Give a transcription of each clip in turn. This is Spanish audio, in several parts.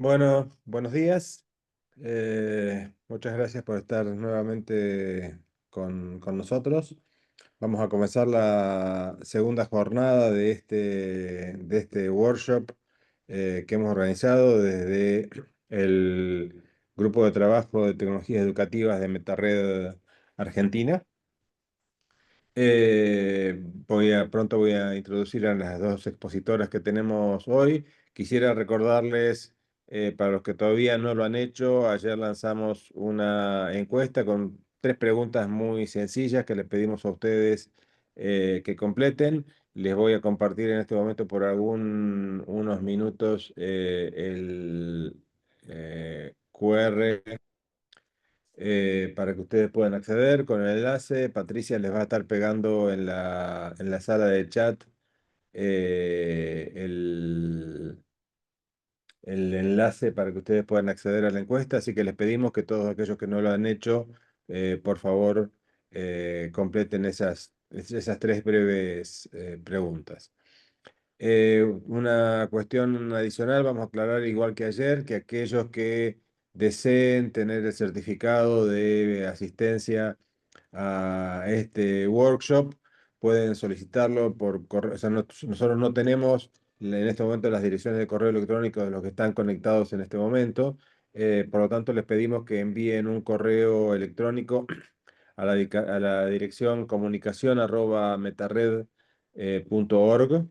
Bueno, buenos días. Muchas gracias por estar nuevamente con nosotros. Vamos a comenzar la segunda jornada de este workshop que hemos organizado desde el Grupo de Trabajo de Tecnologías Educativas de MetaRed Argentina. Pronto voy a introducir a las dos expositoras que tenemos hoy. Quisiera recordarles, para los que todavía no lo han hecho, ayer lanzamos una encuesta con 3 preguntas muy sencillas que les pedimos a ustedes que completen. Les voy a compartir en este momento por unos minutos el QR para que ustedes puedan acceder con el enlace. Patricia les va a estar pegando en la sala de chat eh, el, el enlace para que ustedes puedan acceder a la encuesta. Así que les pedimos que todos aquellos que no lo han hecho, por favor, completen esas 3 breves preguntas. Una cuestión adicional, vamos a aclarar igual que ayer, que aquellos que deseen tener el certificado de asistencia a este workshop pueden solicitarlo por correo. O sea, nosotros no tenemos en este momento las direcciones de correo electrónico de los que están conectados en este momento. Por lo tanto, les pedimos que envíen un correo electrónico a la dirección comunicación@metared.org,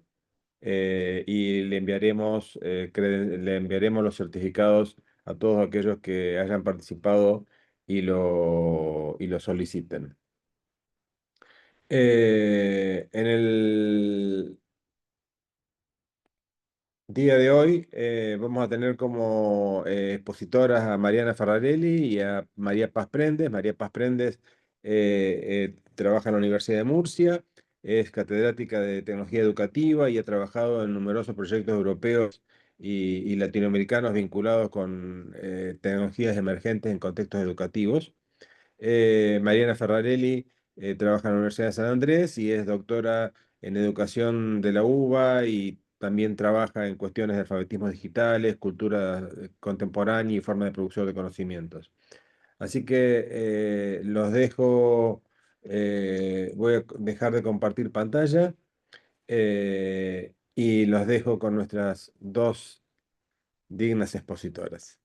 y le enviaremos los certificados a todos aquellos que hayan participado y lo soliciten. En el día de hoy vamos a tener como expositoras a Mariana Ferrarelli y a María Paz Prendes. María Paz Prendes trabaja en la Universidad de Murcia, es catedrática de Tecnología Educativa y ha trabajado en numerosos proyectos europeos y latinoamericanos vinculados con tecnologías emergentes en contextos educativos. Mariana Ferrarelli trabaja en la Universidad de San Andrés y es doctora en educación de la UBA y también trabaja en cuestiones de alfabetismo digitales, cultura contemporánea y forma de producción de conocimientos. Así que los dejo, voy a dejar de compartir pantalla y los dejo con nuestras dos dignas expositoras.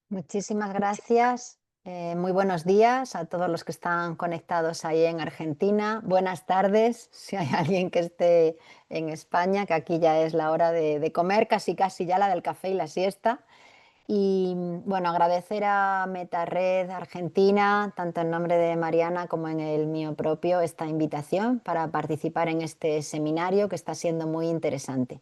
Muchísimas gracias. Muy buenos días a todos los que están conectados ahí en Argentina. Buenas tardes, si hay alguien que esté en España, que aquí ya es la hora de comer, casi casi ya la del café y la siesta. Y bueno, agradecer a MetaRed Argentina, tanto en nombre de Mariana como en el mío propio, esta invitación para participar en este seminario que está siendo muy interesante.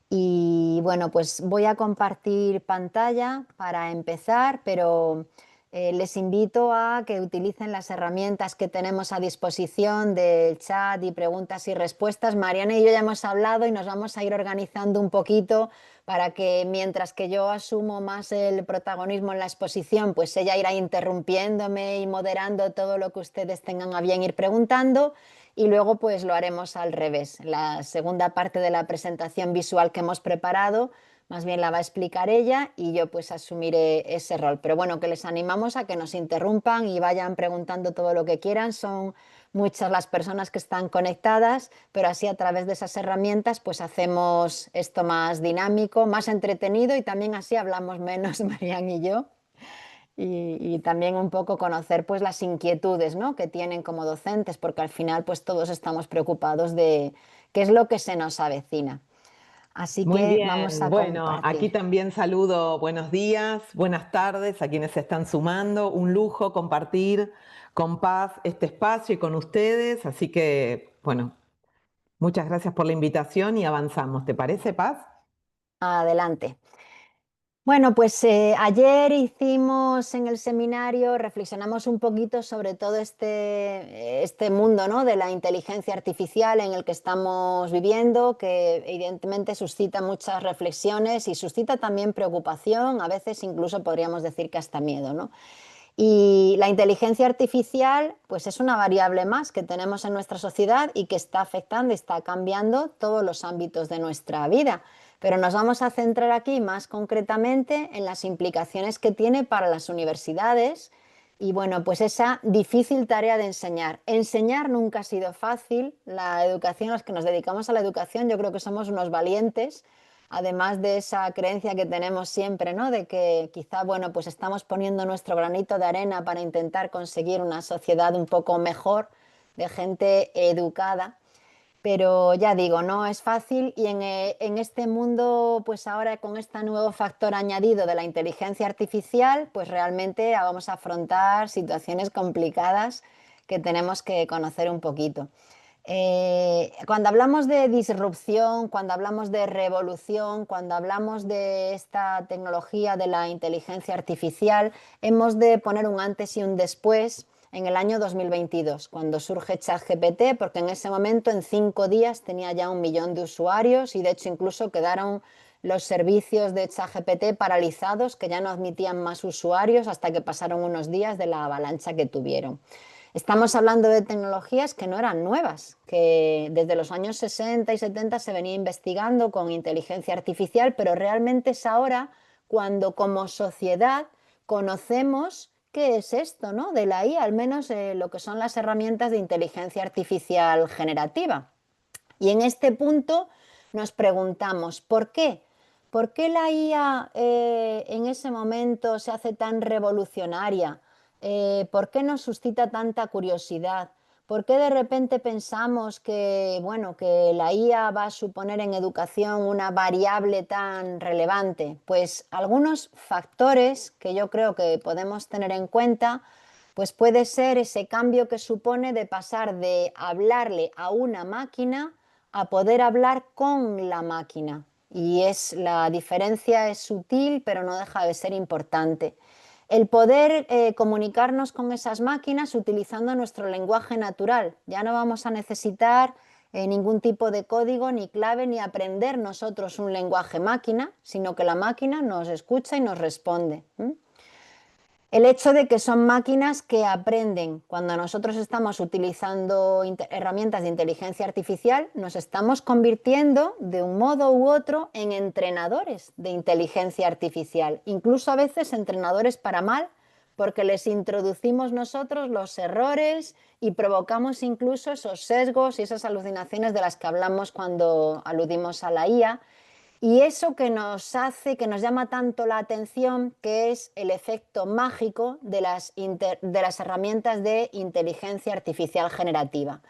Y bueno, pues voy a compartir pantalla para empezar, pero les invito a que utilicen las herramientas que tenemos a disposición del chat y preguntas y respuestas. Mariana y yo ya hemos hablado y nos vamos a ir organizando un poquito para que mientras que yo asumo más el protagonismo en la exposición, pues ella irá interrumpiéndome y moderando todo lo que ustedes tengan a bien ir preguntando. Y luego pues lo haremos al revés. La segunda parte de la presentación visual que hemos preparado, más bien la va a explicar ella y yo pues asumiré ese rol. Pero bueno, que les animamos a que nos interrumpan y vayan preguntando todo lo que quieran. Son muchas las personas que están conectadas, pero así a través de esas herramientas pues hacemos esto más dinámico, más entretenido y también así hablamos menos Marian y yo. Y también un poco conocer pues las inquietudes, ¿no?, que tienen como docentes, porque al final pues todos estamos preocupados de qué es lo que se nos avecina. Así Muy que vamos bien, a bueno, aquí compartir. también saludo buenos días, buenas tardes a quienes se están sumando. Un lujo compartir con Paz este espacio y con ustedes, así que, bueno, muchas gracias por la invitación y avanzamos. ¿Te parece, Paz? Adelante. Bueno, pues ayer hicimos en el seminario, reflexionamos un poquito sobre todo este mundo, ¿no?, de la inteligencia artificial en el que estamos viviendo, que evidentemente suscita muchas reflexiones y suscita también preocupación, a veces incluso podríamos decir que hasta miedo, ¿no? Y la inteligencia artificial, pues es una variable más que tenemos en nuestra sociedad y que está afectando y está cambiando todos los ámbitos de nuestra vida. Pero nos vamos a centrar aquí más concretamente en las implicaciones que tiene para las universidades y bueno, pues esa difícil tarea de enseñar. Enseñar nunca ha sido fácil. La educación, los que nos dedicamos a la educación, yo creo que somos unos valientes, además de esa creencia que tenemos siempre, ¿no? De que quizá, bueno, pues estamos poniendo nuestro granito de arena para intentar conseguir una sociedad un poco mejor, de gente educada. Pero ya digo, no es fácil y en este mundo, pues ahora con este nuevo factor añadido de la inteligencia artificial, pues realmente vamos a afrontar situaciones complicadas que tenemos que conocer un poquito. Cuando hablamos de disrupción, cuando hablamos de revolución, cuando hablamos de esta tecnología de la inteligencia artificial, hemos de poner un antes y un después en el año 2022, cuando surge ChatGPT, porque en ese momento, en 5 días, tenía ya 1 millón de usuarios y de hecho incluso quedaron los servicios de ChatGPT paralizados, que ya no admitían más usuarios hasta que pasaron unos días de la avalancha que tuvieron. Estamos hablando de tecnologías que no eran nuevas, que desde los años 60 y 70 se venía investigando con inteligencia artificial, pero realmente es ahora cuando como sociedad conocemos qué es esto, ¿no? De la IA, al menos lo que son las herramientas de inteligencia artificial generativa. Y en este punto nos preguntamos, ¿por qué? ¿Por qué la IA en ese momento se hace tan revolucionaria? ¿Por qué nos suscita tanta curiosidad? ¿Por qué de repente pensamos que, bueno, que la IA va a suponer en educación una variable tan relevante? Pues algunos factores que yo creo que podemos tener en cuenta, pues puede ser ese cambio que supone de pasar de hablarle a una máquina a poder hablar con la máquina. Y la diferencia es sutil, pero no deja de ser importante. El poder comunicarnos con esas máquinas utilizando nuestro lenguaje natural. Ya no vamos a necesitar ningún tipo de código, ni clave, ni aprender nosotros un lenguaje máquina, sino que la máquina nos escucha y nos responde. El hecho de que son máquinas que aprenden. Cuando nosotros estamos utilizando herramientas de inteligencia artificial, nos estamos convirtiendo de un modo u otro en entrenadores de inteligencia artificial, incluso a veces entrenadores para mal, porque les introducimos nosotros los errores y provocamos incluso esos sesgos y esas alucinaciones de las que hablamos cuando aludimos a la IA. Y eso que nos hace, que nos llama tanto la atención, que es el efecto mágico de las herramientas de inteligencia artificial generativa.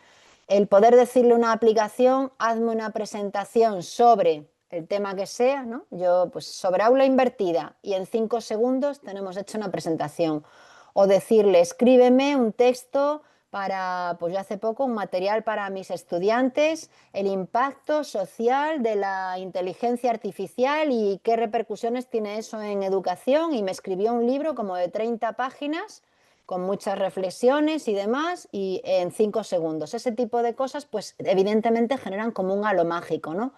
El poder decirle a una aplicación, hazme una presentación sobre el tema que sea, ¿no? Yo, pues sobre aula invertida, y en 5 segundos tenemos hecho una presentación. O decirle, escríbeme un texto para, pues yo hace poco, un material para mis estudiantes, el impacto social de la inteligencia artificial y qué repercusiones tiene eso en educación, y me escribió un libro como de 30 páginas con muchas reflexiones y demás, y en 5 segundos. Ese tipo de cosas, pues evidentemente generan como un halo mágico, ¿no?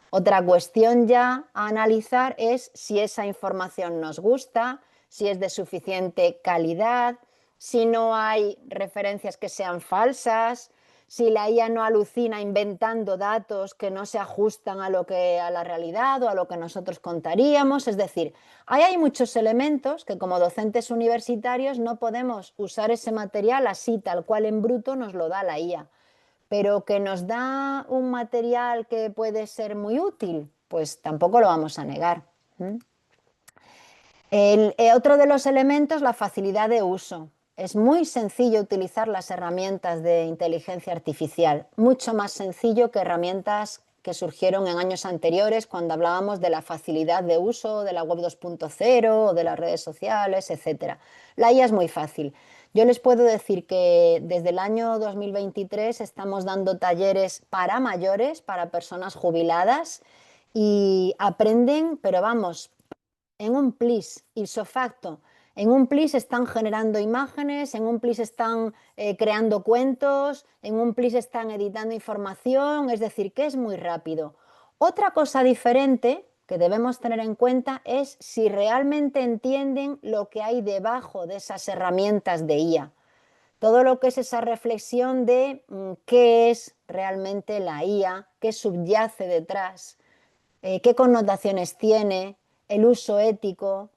Otra cuestión ya a analizar es si esa información nos gusta, si es de suficiente calidad, si no hay referencias que sean falsas, si la IA no alucina inventando datos que no se ajustan a la realidad o a lo que nosotros contaríamos. Es decir, ahí hay muchos elementos que como docentes universitarios no podemos usar ese material así tal cual en bruto nos lo da la IA, pero que nos da un material que puede ser muy útil, pues tampoco lo vamos a negar. Otro de los elementos, la facilidad de uso. Es muy sencillo utilizar las herramientas de inteligencia artificial, mucho más sencillo que herramientas que surgieron en años anteriores cuando hablábamos de la facilidad de uso de la web 2.0 o de las redes sociales, etc. La IA es muy fácil. Yo les puedo decir que desde el año 2023 estamos dando talleres para mayores, para personas jubiladas, y aprenden, pero vamos, en un plis, ipso facto. En un plis están generando imágenes, en un plis están creando cuentos, en un plis están editando información, es decir, que es muy rápido. Otra cosa diferente que debemos tener en cuenta es si realmente entienden lo que hay debajo de esas herramientas de IA. Todo lo que es esa reflexión de qué es realmente la IA, qué subyace detrás. qué connotaciones tiene, el uso ético,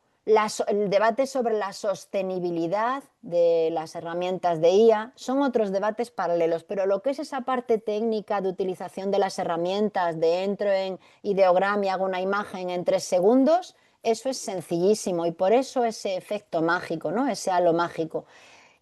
el debate sobre la sostenibilidad de las herramientas de IA, son otros debates paralelos, pero lo que es esa parte técnica de utilización de las herramientas, de entro en ideogram y hago una imagen en 3 segundos, eso es sencillísimo y por eso ese efecto mágico, ¿no? Ese halo mágico.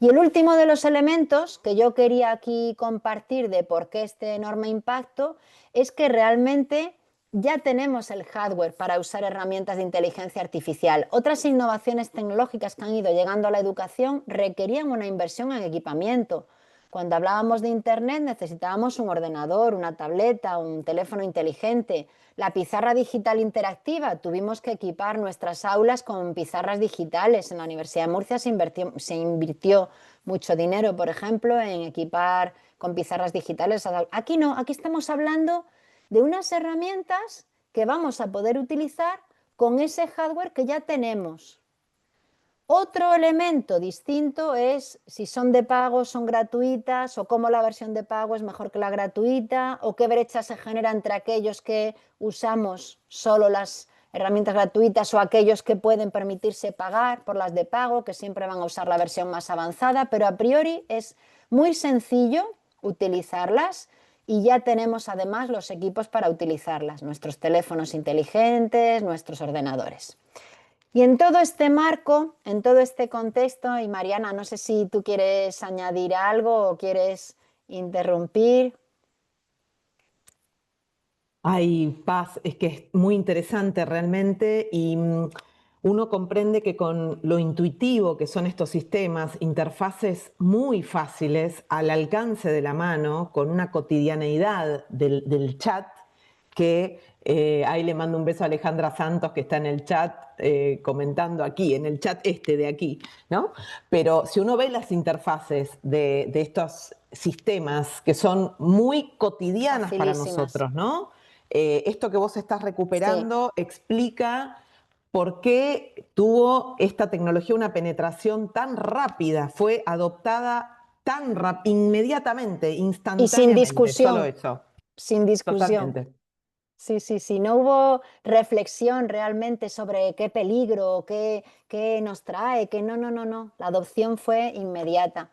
Y el último de los elementos que yo quería aquí compartir de por qué este enorme impacto es que realmente ya tenemos el hardware para usar herramientas de inteligencia artificial. Otras innovaciones tecnológicas que han ido llegando a la educación requerían una inversión en equipamiento. Cuando hablábamos de Internet necesitábamos un ordenador, una tableta, un teléfono inteligente. La pizarra digital interactiva, tuvimos que equipar nuestras aulas con pizarras digitales. En la Universidad de Murcia se invirtió mucho dinero, por ejemplo, en equipar con pizarras digitales. Aquí no, aquí estamos hablando de unas herramientas que vamos a poder utilizar con ese hardware que ya tenemos. Otro elemento distinto es si son de pago, son gratuitas, o cómo la versión de pago es mejor que la gratuita, o qué brecha se genera entre aquellos que usamos solo las herramientas gratuitas o aquellos que pueden permitirse pagar por las de pago, que siempre van a usar la versión más avanzada, pero a priori es muy sencillo utilizarlas y ya tenemos además los equipos para utilizarlas, nuestros teléfonos inteligentes, nuestros ordenadores. Y en todo este marco, en todo este contexto, y Mariana, no sé si tú quieres añadir algo o quieres interrumpir. Ay, Paz, es que es muy interesante realmente y uno comprende que con lo intuitivo que son estos sistemas, interfaces muy fáciles al alcance de la mano, con una cotidianeidad del chat, que ahí le mando un beso a Alejandra Santos que está en el chat comentando aquí, en el chat este de aquí, ¿no? Pero si uno ve las interfaces de estos sistemas que son muy cotidianas para Facilísimas. nosotros, ¿no? Esto que vos estás Sí. recuperando explica por qué tuvo esta tecnología una penetración tan rápida, fue adoptada tan inmediatamente, Y sin instantáneamente, solo discusión, eso, sin discusión. totalmente. Sí, sí, sí, no hubo reflexión realmente sobre qué peligro, qué nos trae, que no, no, no, no. La adopción fue inmediata.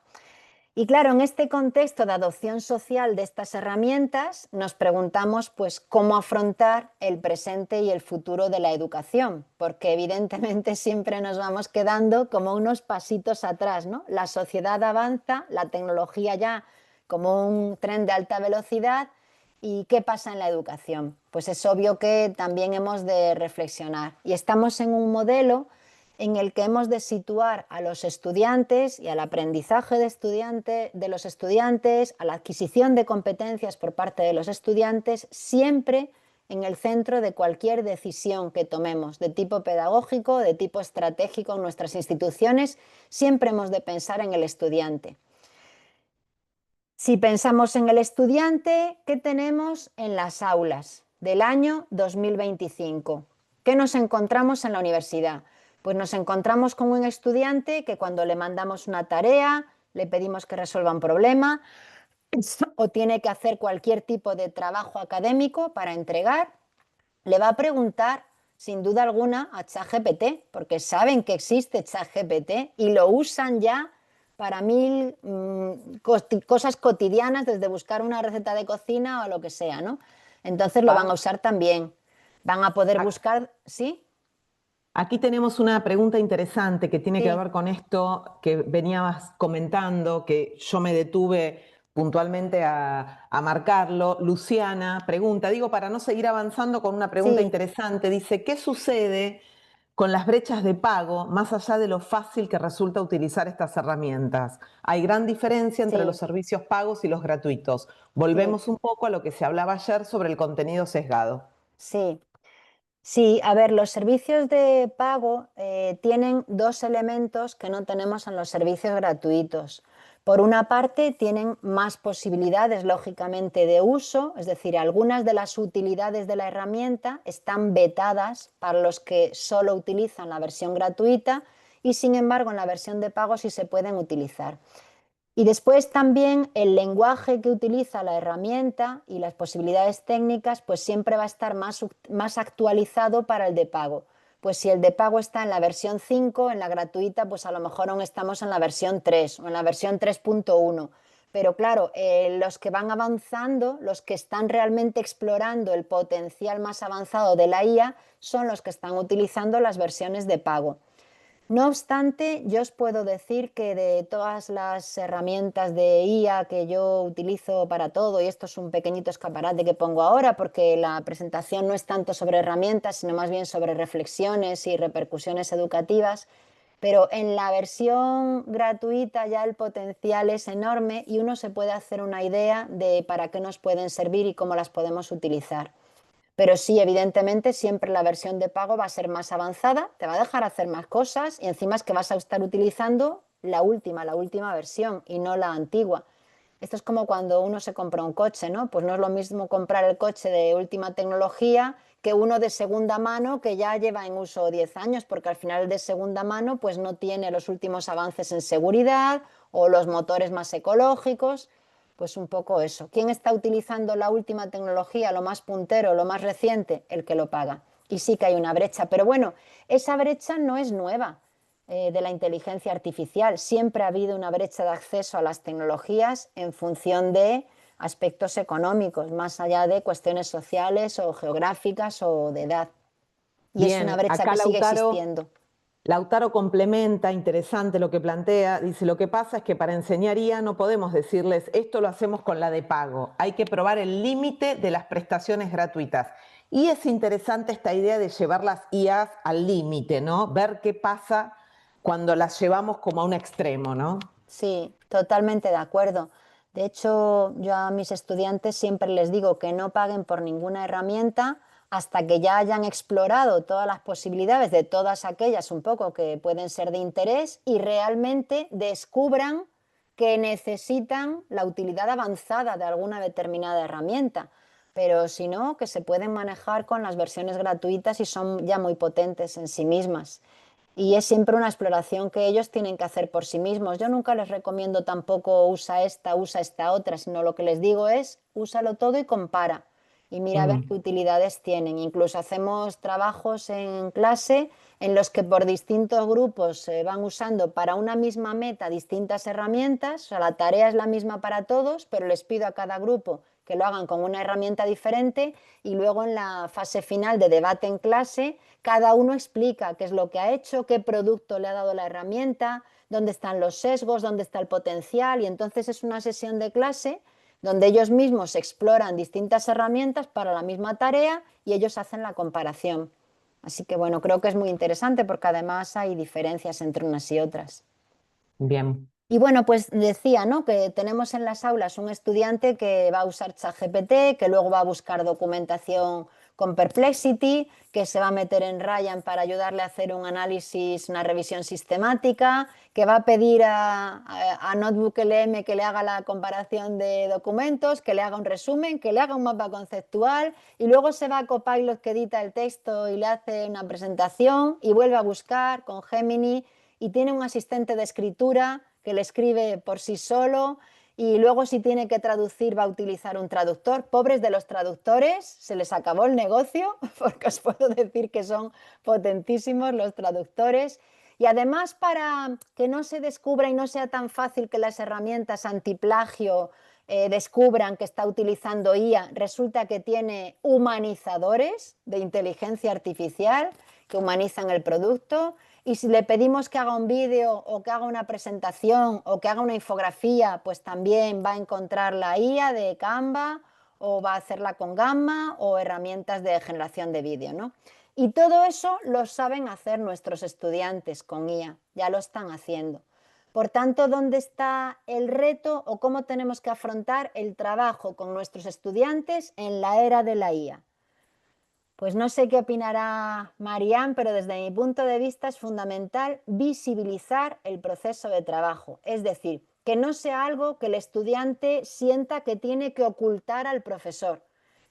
Y claro, en este contexto de adopción social de estas herramientas, nos preguntamos pues cómo afrontar el presente y el futuro de la educación, porque evidentemente siempre nos vamos quedando como unos pasitos atrás, ¿no? La sociedad avanza, la tecnología ya como un tren de alta velocidad. ¿Y qué pasa en la educación? Pues es obvio que también hemos de reflexionar. Y estamos en un modelo en el que hemos de situar a los estudiantes y al aprendizaje de los estudiantes, a la adquisición de competencias por parte de los estudiantes, siempre en el centro de cualquier decisión que tomemos, de tipo pedagógico, de tipo estratégico en nuestras instituciones, siempre hemos de pensar en el estudiante. Si pensamos en el estudiante, ¿qué tenemos en las aulas del año 2025? ¿Qué nos encontramos en la universidad? Pues nos encontramos con un estudiante que cuando le mandamos una tarea, le pedimos que resuelva un problema o tiene que hacer cualquier tipo de trabajo académico para entregar, le va a preguntar sin duda alguna a ChatGPT, porque saben que existe ChatGPT y lo usan ya para mil cosas cotidianas, desde buscar una receta de cocina o lo que sea, ¿no? Entonces lo van a Paz, usar también. Van a poder buscar, ¿sí? aquí tenemos una pregunta interesante que tiene que Sí, ver con esto que venías comentando, que yo me detuve puntualmente a marcarlo. Luciana pregunta, digo, para no seguir avanzando con una pregunta sí. interesante, dice, ¿qué sucede con las brechas de pago más allá de lo fácil que resulta utilizar estas herramientas? Hay gran diferencia entre los Sí, servicios pagos y los gratuitos. sí, Volvemos un poco a lo que se hablaba ayer sobre el contenido sesgado. sí. Sí, a ver, los servicios de pago tienen dos elementos que no tenemos en los servicios gratuitos. Por una parte, tienen más posibilidades, lógicamente, de uso, es decir, algunas de las utilidades de la herramienta están vetadas para los que solo utilizan la versión gratuita y, sin embargo, en la versión de pago sí se pueden utilizar. Y después también el lenguaje que utiliza la herramienta y las posibilidades técnicas, pues siempre va a estar más actualizado para el de pago. Pues si el de pago está en la versión 5, en la gratuita, pues a lo mejor aún estamos en la versión 3 o en la versión 3.1. Pero claro, los que van avanzando, los que están realmente explorando el potencial más avanzado de la IA, son los que están utilizando las versiones de pago. No obstante, yo os puedo decir que de todas las herramientas de IA que yo utilizo para todo, y esto es un pequeñito escaparate que pongo ahora porque la presentación no es tanto sobre herramientas, sino más bien sobre reflexiones y repercusiones educativas, pero en la versión gratuita ya el potencial es enorme y uno se puede hacer una idea de para qué nos pueden servir y cómo las podemos utilizar. Pero sí, evidentemente, siempre la versión de pago va a ser más avanzada, te va a dejar hacer más cosas y encima es que vas a estar utilizando la última versión y no la antigua. Esto es como cuando uno se compra un coche, ¿no? Pues no es lo mismo comprar el coche de última tecnología que uno de segunda mano que ya lleva en uso 10 años, porque al final el de segunda mano pues no tiene los últimos avances en seguridad o los motores más ecológicos. Pues un poco eso. ¿Quién está utilizando la última tecnología, lo más puntero, lo más reciente? El que lo paga. Y sí que hay una brecha, pero bueno, esa brecha no es nueva de la inteligencia artificial. Siempre ha habido una brecha de acceso a las tecnologías en función de aspectos económicos, más allá de cuestiones sociales o geográficas o de edad. Y es una Bien, brecha acá que sigue existiendo. Lautaro complementa, interesante lo que plantea, dice, lo que pasa es que para enseñar IA no podemos decirles, esto lo hacemos con la de pago, hay que probar el límite de las prestaciones gratuitas. Y es interesante esta idea de llevar las IAs al límite, ¿no? Ver qué pasa cuando las llevamos como a un extremo, ¿no? Sí, totalmente de acuerdo. De hecho, yo a mis estudiantes siempre les digo que no paguen por ninguna herramienta hasta que ya hayan explorado todas las posibilidades de todas aquellas un poco que pueden ser de interés y realmente descubran que necesitan la utilidad avanzada de alguna determinada herramienta. Pero si no, que se pueden manejar con las versiones gratuitas y son ya muy potentes en sí mismas. Y es siempre una exploración que ellos tienen que hacer por sí mismos. Yo nunca les recomiendo tampoco usa esta otra, sino lo que les digo es úsalo todo y compara. Y mira a ver qué Mm. utilidades tienen. Incluso hacemos trabajos en clase en los que por distintos grupos se van usando para una misma meta distintas herramientas. O sea, la tarea es la misma para todos, pero les pido a cada grupo que lo hagan con una herramienta diferente y luego en la fase final de debate en clase cada uno explica qué es lo que ha hecho, qué producto le ha dado la herramienta, dónde están los sesgos, dónde está el potencial y entonces es una sesión de clase donde ellos mismos exploran distintas herramientas para la misma tarea y ellos hacen la comparación. Así que bueno, creo que es muy interesante porque además hay diferencias entre unas y otras. Bien. Y bueno, pues decía, ¿no? Que tenemos en las aulas un estudiante que va a usar ChatGPT, que luego va a buscar documentación con Perplexity, que se va a meter en Ryan para ayudarle a hacer un análisis, una revisión sistemática, que va a pedir a NotebookLM que le haga la comparación de documentos, que le haga un resumen, que le haga un mapa conceptual y luego se va a Copilot que edita el texto y le hace una presentación y vuelve a buscar con Gemini y tiene un asistente de escritura que le escribe por sí solo y luego si tiene que traducir va a utilizar un traductor. Pobres de los traductores, se les acabó el negocio porque os puedo decir que son potentísimos los traductores. Y además para que no se descubra y no sea tan fácil que las herramientas antiplagio descubran que está utilizando IA, resulta que tiene humanizadores de inteligencia artificial que humanizan el producto. Y si le pedimos que haga un vídeo o que haga una presentación o que haga una infografía, pues también va a encontrar la IA de Canva o va a hacerla con Gamma o herramientas de generación de vídeo, ¿no? Y todo eso lo saben hacer nuestros estudiantes con IA, ya lo están haciendo. Por tanto, ¿dónde está el reto o cómo tenemos que afrontar el trabajo con nuestros estudiantes en la era de la IA? Pues no sé qué opinará Marianne, pero desde mi punto de vista es fundamental visibilizar el proceso de trabajo. Es decir, que no sea algo que el estudiante sienta que tiene que ocultar al profesor,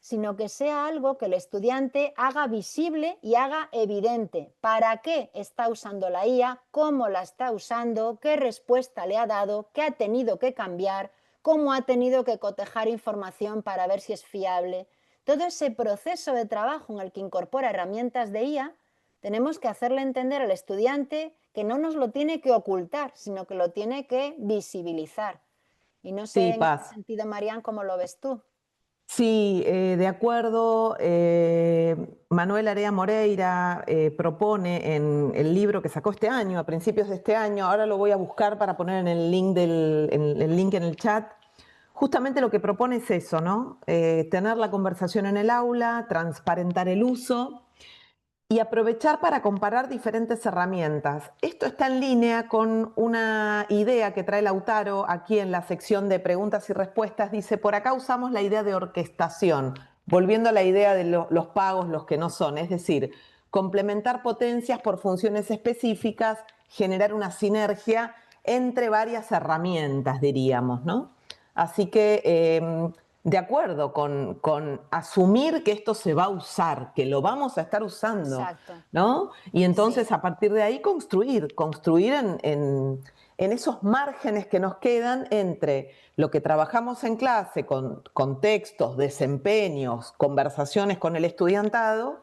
sino que sea algo que el estudiante haga visible y haga evidente para qué está usando la IA, cómo la está usando, qué respuesta le ha dado, qué ha tenido que cambiar, cómo ha tenido que cotejar información para ver si es fiable. Todo ese proceso de trabajo en el que incorpora herramientas de IA, tenemos que hacerle entender al estudiante que no nos lo tiene que ocultar, sino que lo tiene que visibilizar. Y no sé Sí, en este Paz. sentido, Marian, ¿cómo lo ves tú? Sí, de acuerdo. Manuel Area Moreira propone en el libro que sacó este año, a principios de este año, ahora lo voy a buscar para poner en el link, el link en el chat, justamente lo que propone es eso, ¿no? Tener la conversación en el aula, transparentar el uso y aprovechar para comparar diferentes herramientas. Esto está en línea con una idea que trae Lautaro aquí en la sección de preguntas y respuestas. Dice, por acá usamos la idea de orquestación, volviendo a la idea de los pagos, los que no son, es decir, complementar potencias por funciones específicas, generar una sinergia entre varias herramientas, diríamos, ¿no? Así que de acuerdo con asumir que esto se va a usar, que lo vamos a estar usando, Exacto, ¿no? Y sí, entonces a partir de ahí construir en esos márgenes que nos quedan entre lo que trabajamos en clase con textos, desempeños, conversaciones con el estudiantado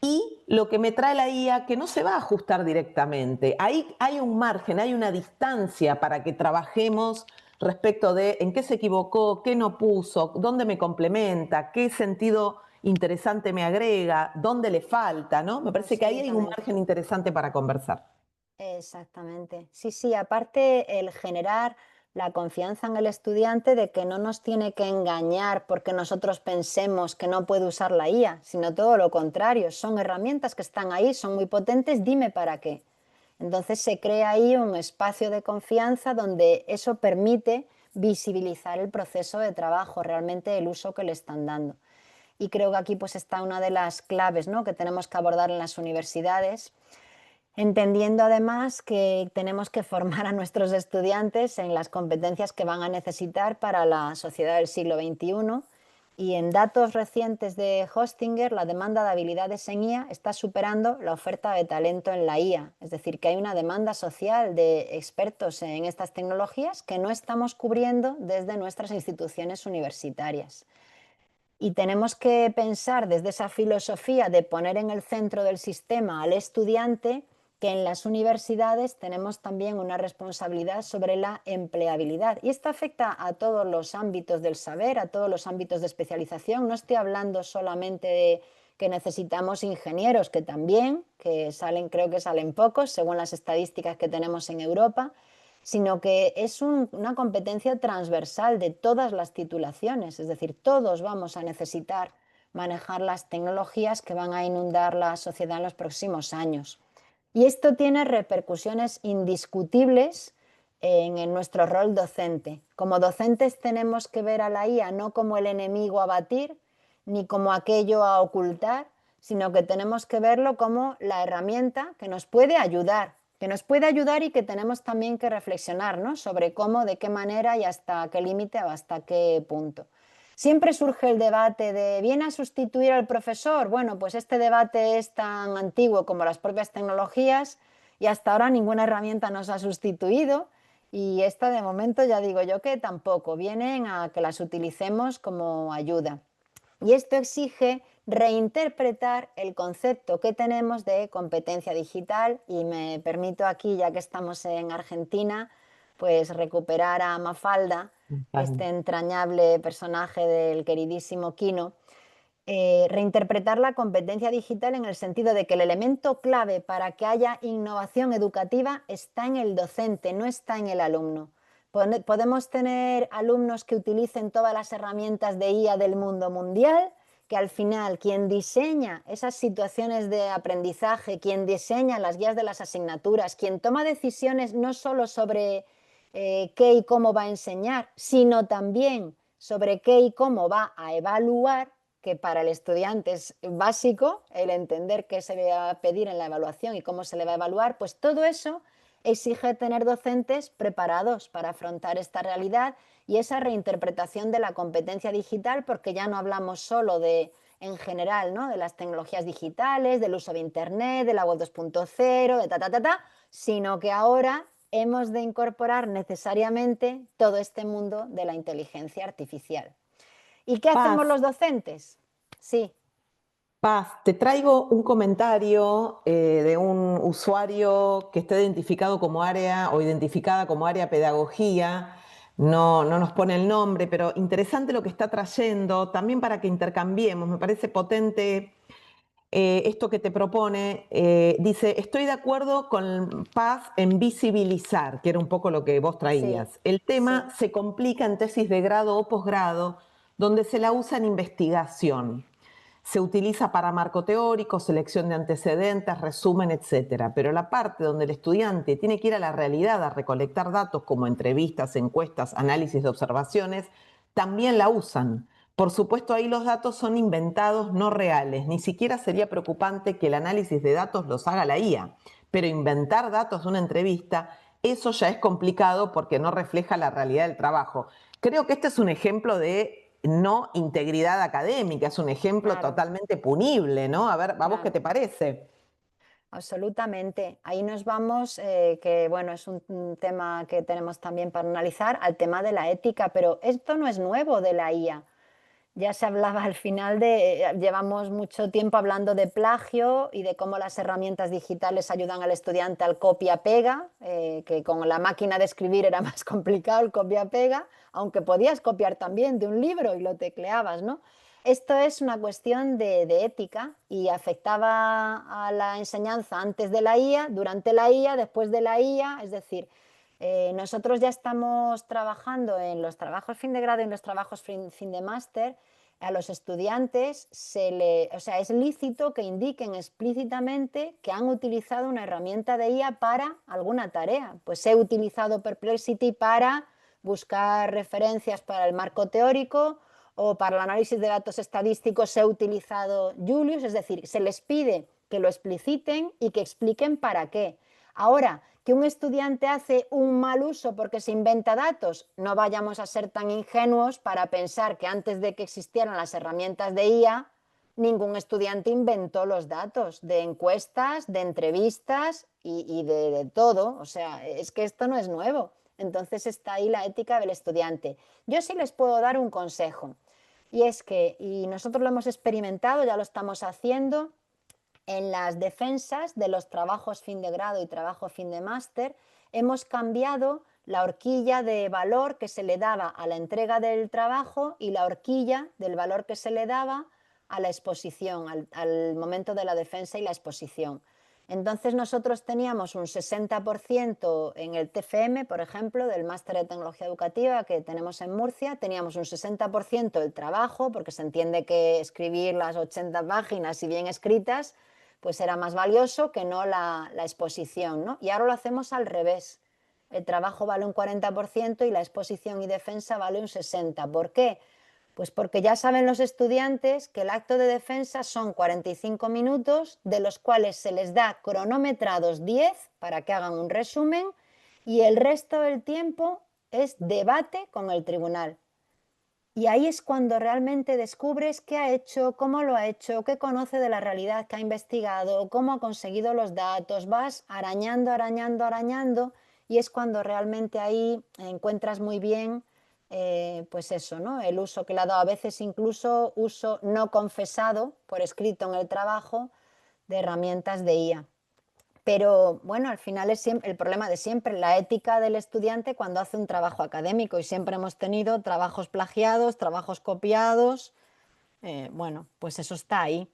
y lo que me trae la IA que no se va a ajustar directamente. Ahí hay un margen, hay una distancia para que trabajemos respecto de en qué se equivocó, qué no puso, dónde me complementa, qué sentido interesante me agrega, dónde le falta, ¿no? Me parece que ahí hay un absolutamente. margen interesante para conversar. Exactamente. Sí, sí, aparte el generar la confianza en el estudiante de que no nos tiene que engañar porque nosotros pensemos que no puede usar la IA, sino todo lo contrario, son herramientas que están ahí, son muy potentes, dime para qué. Entonces se crea ahí un espacio de confianza donde eso permite visibilizar el proceso de trabajo, realmente el uso que le están dando. Y creo que aquí pues está una de las claves, ¿no?, que tenemos que abordar en las universidades, entendiendo además que tenemos que formar a nuestros estudiantes en las competencias que van a necesitar para la sociedad del siglo XXI. Y en datos recientes de Hostinger, la demanda de habilidades en IA está superando la oferta de talento en la IA. Es decir, que hay una demanda social de expertos en estas tecnologías que no estamos cubriendo desde nuestras instituciones universitarias. Y tenemos que pensar desde esa filosofía de poner en el centro del sistema al estudiante, que en las universidades tenemos también una responsabilidad sobre la empleabilidad. Y esto afecta a todos los ámbitos del saber, a todos los ámbitos de especialización. No estoy hablando solamente de que necesitamos ingenieros, que también, que salen, creo que salen pocos, según las estadísticas que tenemos en Europa, sino que es una competencia transversal de todas las titulaciones, es decir, todos vamos a necesitar manejar las tecnologías que van a inundar la sociedad en los próximos años. Y esto tiene repercusiones indiscutibles en nuestro rol docente. Como docentes tenemos que ver a la IA no como el enemigo a batir, ni como aquello a ocultar, sino que tenemos que verlo como la herramienta que nos puede ayudar, y que tenemos también que reflexionar, ¿no?, sobre cómo, de qué manera y hasta qué límite o hasta qué punto. Siempre surge el debate de ¿viene a sustituir al profesor? Bueno, pues este debate es tan antiguo como las propias tecnologías y hasta ahora ninguna herramienta nos ha sustituido, y esta de momento ya digo yo que tampoco, vienen a que las utilicemos como ayuda. Y esto exige reinterpretar el concepto que tenemos de competencia digital, y me permito aquí, ya que estamos en Argentina, pues recuperar a Mafalda, este entrañable personaje del queridísimo Quino. Reinterpretar la competencia digital en el sentido de que el elemento clave para que haya innovación educativa está en el docente, no está en el alumno. Podemos tener alumnos que utilicen todas las herramientas de IA del mundo mundial, que al final quien diseña esas situaciones de aprendizaje, quien diseña las guías de las asignaturas, quien toma decisiones no solo sobre qué y cómo va a enseñar, sino también sobre qué y cómo va a evaluar, que para el estudiante es básico el entender qué se le va a pedir en la evaluación y cómo se le va a evaluar, pues todo eso exige tener docentes preparados para afrontar esta realidad y esa reinterpretación de la competencia digital, porque ya no hablamos solo de, en general, ¿no?, de las tecnologías digitales, del uso de Internet, de la web 2.0, de sino que ahora hemos de incorporar necesariamente todo este mundo de la inteligencia artificial. ¿Y qué hacemos los docentes? Sí. Paz, te traigo un comentario de un usuario que está identificado como área o identificada como área pedagogía. No nos pone el nombre, pero interesante lo que está trayendo, también para que intercambiemos. Me parece potente esto que te propone. Dice, estoy de acuerdo con Paz en visibilizar, que era un poco lo que vos traías. Sí, El tema sí. se complica en tesis de grado o posgrado, donde se la usa en investigación. Se utiliza para marco teórico, selección de antecedentes, resumen, etc. Pero la parte donde el estudiante tiene que ir a la realidad a recolectar datos como entrevistas, encuestas, análisis de observaciones, también la usan. Por supuesto, ahí los datos son inventados, no reales. Ni siquiera sería preocupante que el análisis de datos los haga la IA. Pero inventar datos de una entrevista, eso ya es complicado porque no refleja la realidad del trabajo. Creo que este es un ejemplo de no integridad académica, es un ejemplo totalmente punible, ¿no? A ver, ¿a vos qué te parece? Absolutamente. Ahí nos vamos, que bueno, es un tema que tenemos también para analizar, al tema de la ética, pero esto no es nuevo de la IA. Ya se hablaba al final llevamos mucho tiempo hablando de plagio y de cómo las herramientas digitales ayudan al estudiante al copia-pega, que con la máquina de escribir era más complicado el copia-pega, aunque podías copiar también de un libro y lo tecleabas, ¿no? Esto es una cuestión de ética y afectaba a la enseñanza antes de la IA, durante la IA, después de la IA, es decir, nosotros ya estamos trabajando en los trabajos fin de grado y en los trabajos fin de máster. A los estudiantes es lícito que indiquen explícitamente que han utilizado una herramienta de IA para alguna tarea. Pues he utilizado Perplexity para buscar referencias para el marco teórico, o para el análisis de datos estadísticos he utilizado Julius, es decir, se les pide que lo expliciten y que expliquen para qué. Ahora, que un estudiante hace un mal uso porque se inventa datos, no vayamos a ser tan ingenuos para pensar que antes de que existieran las herramientas de IA, ningún estudiante inventó los datos de encuestas, de entrevistas y de todo. O sea, es que esto no es nuevo. Entonces está ahí la ética del estudiante. Yo sí les puedo dar un consejo, y es que, y nosotros lo hemos experimentado, ya lo estamos haciendo, en las defensas de los trabajos fin de grado y trabajo fin de máster, hemos cambiado la horquilla de valor que se le daba a la entrega del trabajo y la horquilla del valor que se le daba a la exposición, al momento de la defensa y la exposición. Entonces nosotros teníamos un 60% en el TFM, por ejemplo, del Máster de Tecnología Educativa que tenemos en Murcia, teníamos un 60% del trabajo, porque se entiende que escribir las 80 páginas y bien escritas, pues era más valioso que no la exposición, ¿no? Y ahora lo hacemos al revés. El trabajo vale un 40% y la exposición y defensa vale un 60%. ¿Por qué? Pues porque ya saben los estudiantes que el acto de defensa son 45 minutos, de los cuales se les da cronometrados 10 para que hagan un resumen, y el resto del tiempo es debate con el tribunal. Y ahí es cuando realmente descubres qué ha hecho, cómo lo ha hecho, qué conoce de la realidad que ha investigado, cómo ha conseguido los datos, vas arañando, arañando, arañando, y es cuando realmente ahí encuentras muy bien, pues eso, ¿no? El uso que le ha dado, a veces incluso uso no confesado por escrito en el trabajo de herramientas de IA. Pero bueno, al final es el problema de siempre, la ética del estudiante cuando hace un trabajo académico, y siempre hemos tenido trabajos plagiados, trabajos copiados, bueno, pues eso está ahí.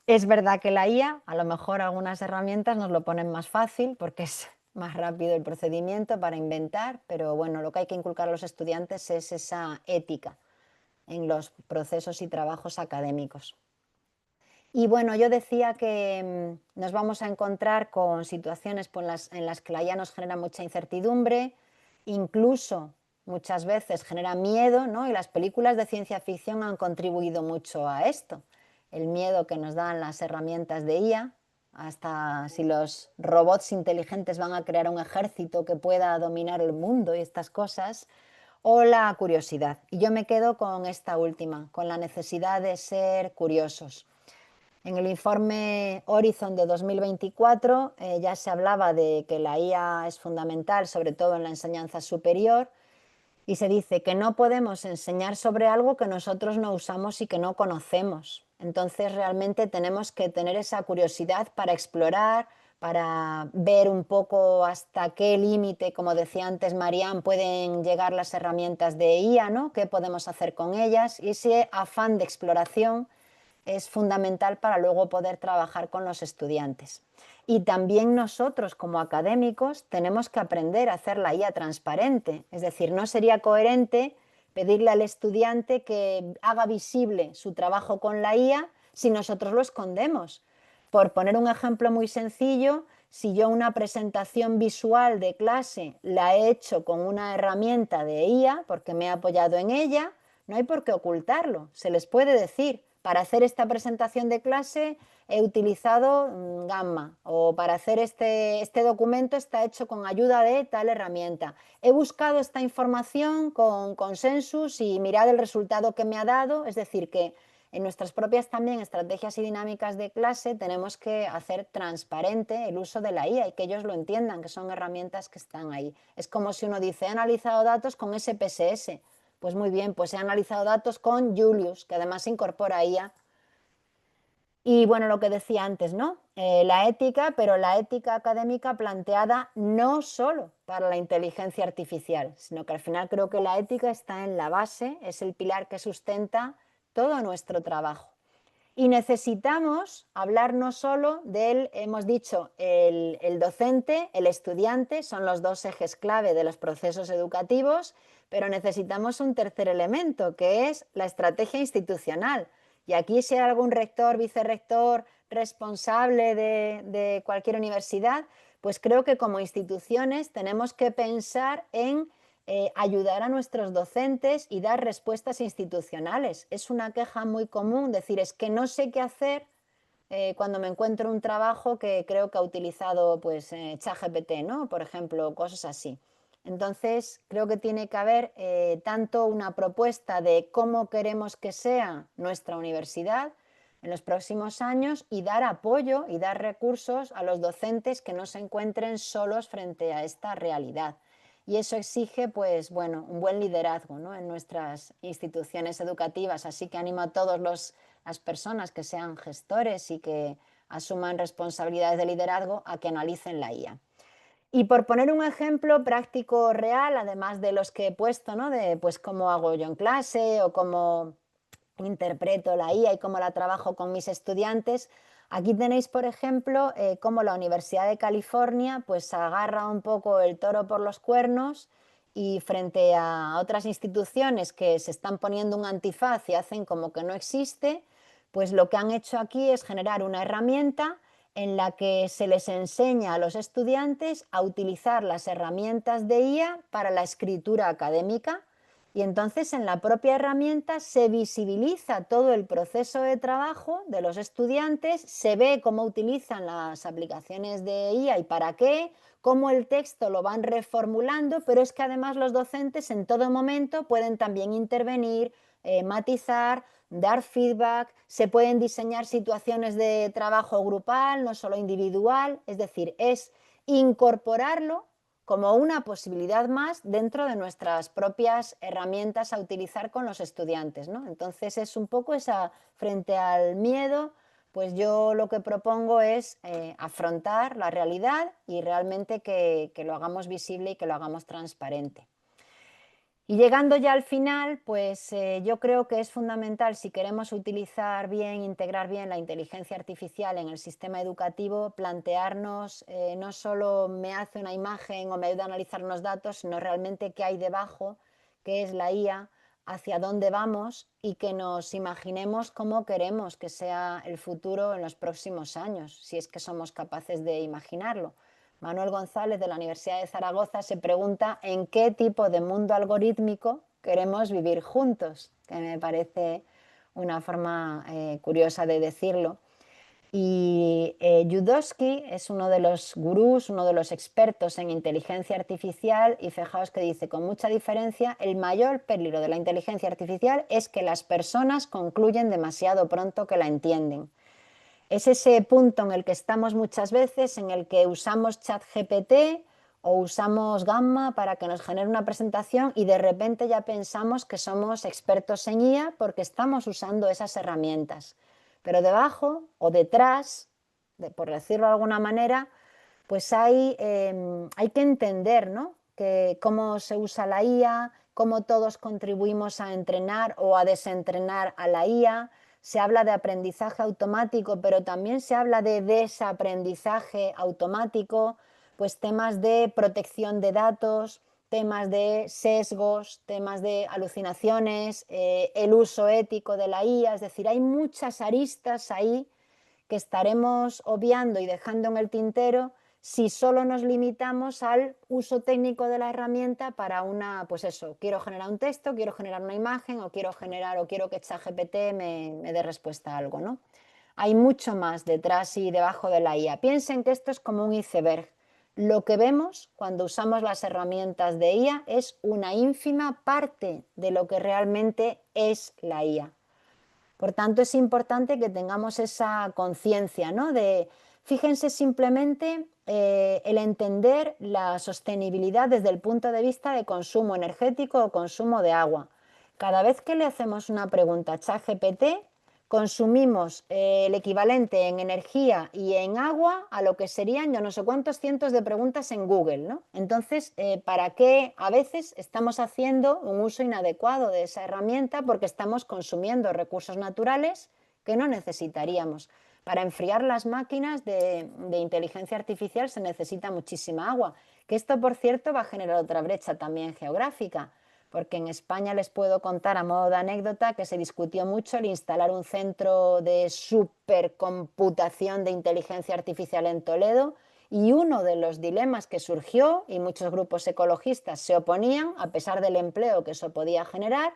Es verdad que la IA, a lo mejor algunas herramientas nos lo ponen más fácil porque es más rápido el procedimiento para inventar, pero bueno, lo que hay que inculcar a los estudiantes es esa ética en los procesos y trabajos académicos. Y bueno, yo decía que nos vamos a encontrar con situaciones en las que la IA nos genera mucha incertidumbre, incluso muchas veces genera miedo, ¿no? Y las películas de ciencia ficción han contribuido mucho a esto. El miedo que nos dan las herramientas de IA, hasta si los robots inteligentes van a crear un ejército que pueda dominar el mundo y estas cosas, o la curiosidad. Y yo me quedo con esta última, con la necesidad de ser curiosos. En el informe Horizon de 2024 ya se hablaba de que la IA es fundamental, sobre todo en la enseñanza superior, y se dice que no podemos enseñar sobre algo que nosotros no usamos y que no conocemos. Entonces realmente tenemos que tener esa curiosidad para explorar, para ver un poco hasta qué límite, como decía antes Marian, pueden llegar las herramientas de IA, ¿no? ¿Qué podemos hacer con ellas? Y ese afán de exploración es fundamental para luego poder trabajar con los estudiantes. Y también nosotros como académicos tenemos que aprender a hacer la IA transparente, es decir, no sería coherente pedirle al estudiante que haga visible su trabajo con la IA si nosotros lo escondemos. Por poner un ejemplo muy sencillo, si yo una presentación visual de clase la he hecho con una herramienta de IA porque me he apoyado en ella, no hay por qué ocultarlo, se les puede decir. Para hacer esta presentación de clase he utilizado Gamma, o para hacer este documento está hecho con ayuda de tal herramienta. He buscado esta información con Consensus y mirad el resultado que me ha dado, es decir, que en nuestras propias también estrategias y dinámicas de clase tenemos que hacer transparente el uso de la IA y que ellos lo entiendan, que son herramientas que están ahí. Es como si uno dice, he analizado datos con SPSS. Pues muy bien, pues he analizado datos con Julius, que además incorpora IA. Y bueno, lo que decía antes, ¿no? La ética, pero la ética académica planteada no solo para la inteligencia artificial, sino que al final creo que la ética está en la base, es el pilar que sustenta todo nuestro trabajo. Y necesitamos hablar no solo del, hemos dicho, el docente, el estudiante, son los dos ejes clave de los procesos educativos, pero necesitamos un tercer elemento, que es la estrategia institucional. Y aquí si hay algún rector, vicerrector, responsable de cualquier universidad, pues creo que como instituciones tenemos que pensar en ayudar a nuestros docentes y dar respuestas institucionales. Es una queja muy común decir, es que no sé qué hacer cuando me encuentro un trabajo que creo que ha utilizado pues, ChatGPT, ¿no? Por ejemplo, cosas así. Entonces, creo que tiene que haber tanto una propuesta de cómo queremos que sea nuestra universidad en los próximos años y dar apoyo y dar recursos a los docentes que no se encuentren solos frente a esta realidad. Y eso exige, pues, bueno, un buen liderazgo, ¿no? En nuestras instituciones educativas. Así que animo a todas las personas que sean gestores y que asuman responsabilidades de liderazgo a que analicen la IA. Y por poner un ejemplo práctico real, además de los que he puesto, ¿no? De pues cómo hago yo en clase o cómo interpreto la IA y cómo la trabajo con mis estudiantes. Aquí tenéis, por ejemplo, cómo la Universidad de California pues agarra un poco el toro por los cuernos y frente a otras instituciones que se están poniendo un antifaz y hacen como que no existe, pues lo que han hecho aquí es generar una herramienta en la que se les enseña a los estudiantes a utilizar las herramientas de IA para la escritura académica. Y entonces en la propia herramienta se visibiliza todo el proceso de trabajo de los estudiantes, se ve cómo utilizan las aplicaciones de IA y para qué, cómo el texto lo van reformulando, pero es que además los docentes en todo momento pueden también intervenir, matizar, dar feedback, se pueden diseñar situaciones de trabajo grupal, no solo individual, es decir, es incorporarlo como una posibilidad más dentro de nuestras propias herramientas a utilizar con los estudiantes, ¿no? Entonces es un poco esa, frente al miedo, pues yo lo que propongo es afrontar la realidad y realmente que lo hagamos visible y que lo hagamos transparente. Y llegando ya al final, pues yo creo que es fundamental, si queremos utilizar bien, integrar bien la inteligencia artificial en el sistema educativo, plantearnos no solo me hace una imagen o me ayuda a analizar unos datos, sino realmente qué hay debajo, qué es la IA, hacia dónde vamos y que nos imaginemos cómo queremos que sea el futuro en los próximos años, si es que somos capaces de imaginarlo. Manuel González de la Universidad de Zaragoza se pregunta en qué tipo de mundo algorítmico queremos vivir juntos, que me parece una forma curiosa de decirlo. Y Yudowsky es uno de los gurús, uno de los expertos en inteligencia artificial, y fijaos que dice con mucha diferencia: el mayor peligro de la inteligencia artificial es que las personas concluyen demasiado pronto que la entienden. Es ese punto en el que estamos muchas veces, en el que usamos ChatGPT o usamos Gamma para que nos genere una presentación y de repente ya pensamos que somos expertos en IA porque estamos usando esas herramientas. Pero debajo o detrás, por decirlo de alguna manera, pues hay que entender, ¿no?, que cómo se usa la IA, cómo todos contribuimos a entrenar o a desentrenar a la IA. Se habla de aprendizaje automático, pero también se habla de desaprendizaje automático, pues temas de protección de datos, temas de sesgos, temas de alucinaciones, el uso ético de la IA. Es decir, hay muchas aristas ahí que estaremos obviando y dejando en el tintero si solo nos limitamos al uso técnico de la herramienta para una, pues eso, quiero generar un texto, quiero generar una imagen o quiero que ChatGPT me dé respuesta a algo, ¿no? Hay mucho más detrás y debajo de la IA. Piensen que esto es como un iceberg. Lo que vemos cuando usamos las herramientas de IA es una ínfima parte de lo que realmente es la IA. Por tanto, es importante que tengamos esa conciencia, ¿no?, de, fíjense simplemente el entender la sostenibilidad desde el punto de vista de consumo energético o consumo de agua. Cada vez que le hacemos una pregunta a ChatGPT, consumimos el equivalente en energía y en agua a lo que serían yo no sé cuántos cientos de preguntas en Google, ¿no? Entonces, ¿para qué a veces estamos haciendo un uso inadecuado de esa herramienta? Porque estamos consumiendo recursos naturales que no necesitaríamos. Para enfriar las máquinas de inteligencia artificial se necesita muchísima agua, que esto, por cierto, va a generar otra brecha también geográfica, porque en España les puedo contar a modo de anécdota que se discutió mucho el instalar un centro de supercomputación de inteligencia artificial en Toledo, y uno de los dilemas que surgió, y muchos grupos ecologistas se oponían, a pesar del empleo que eso podía generar,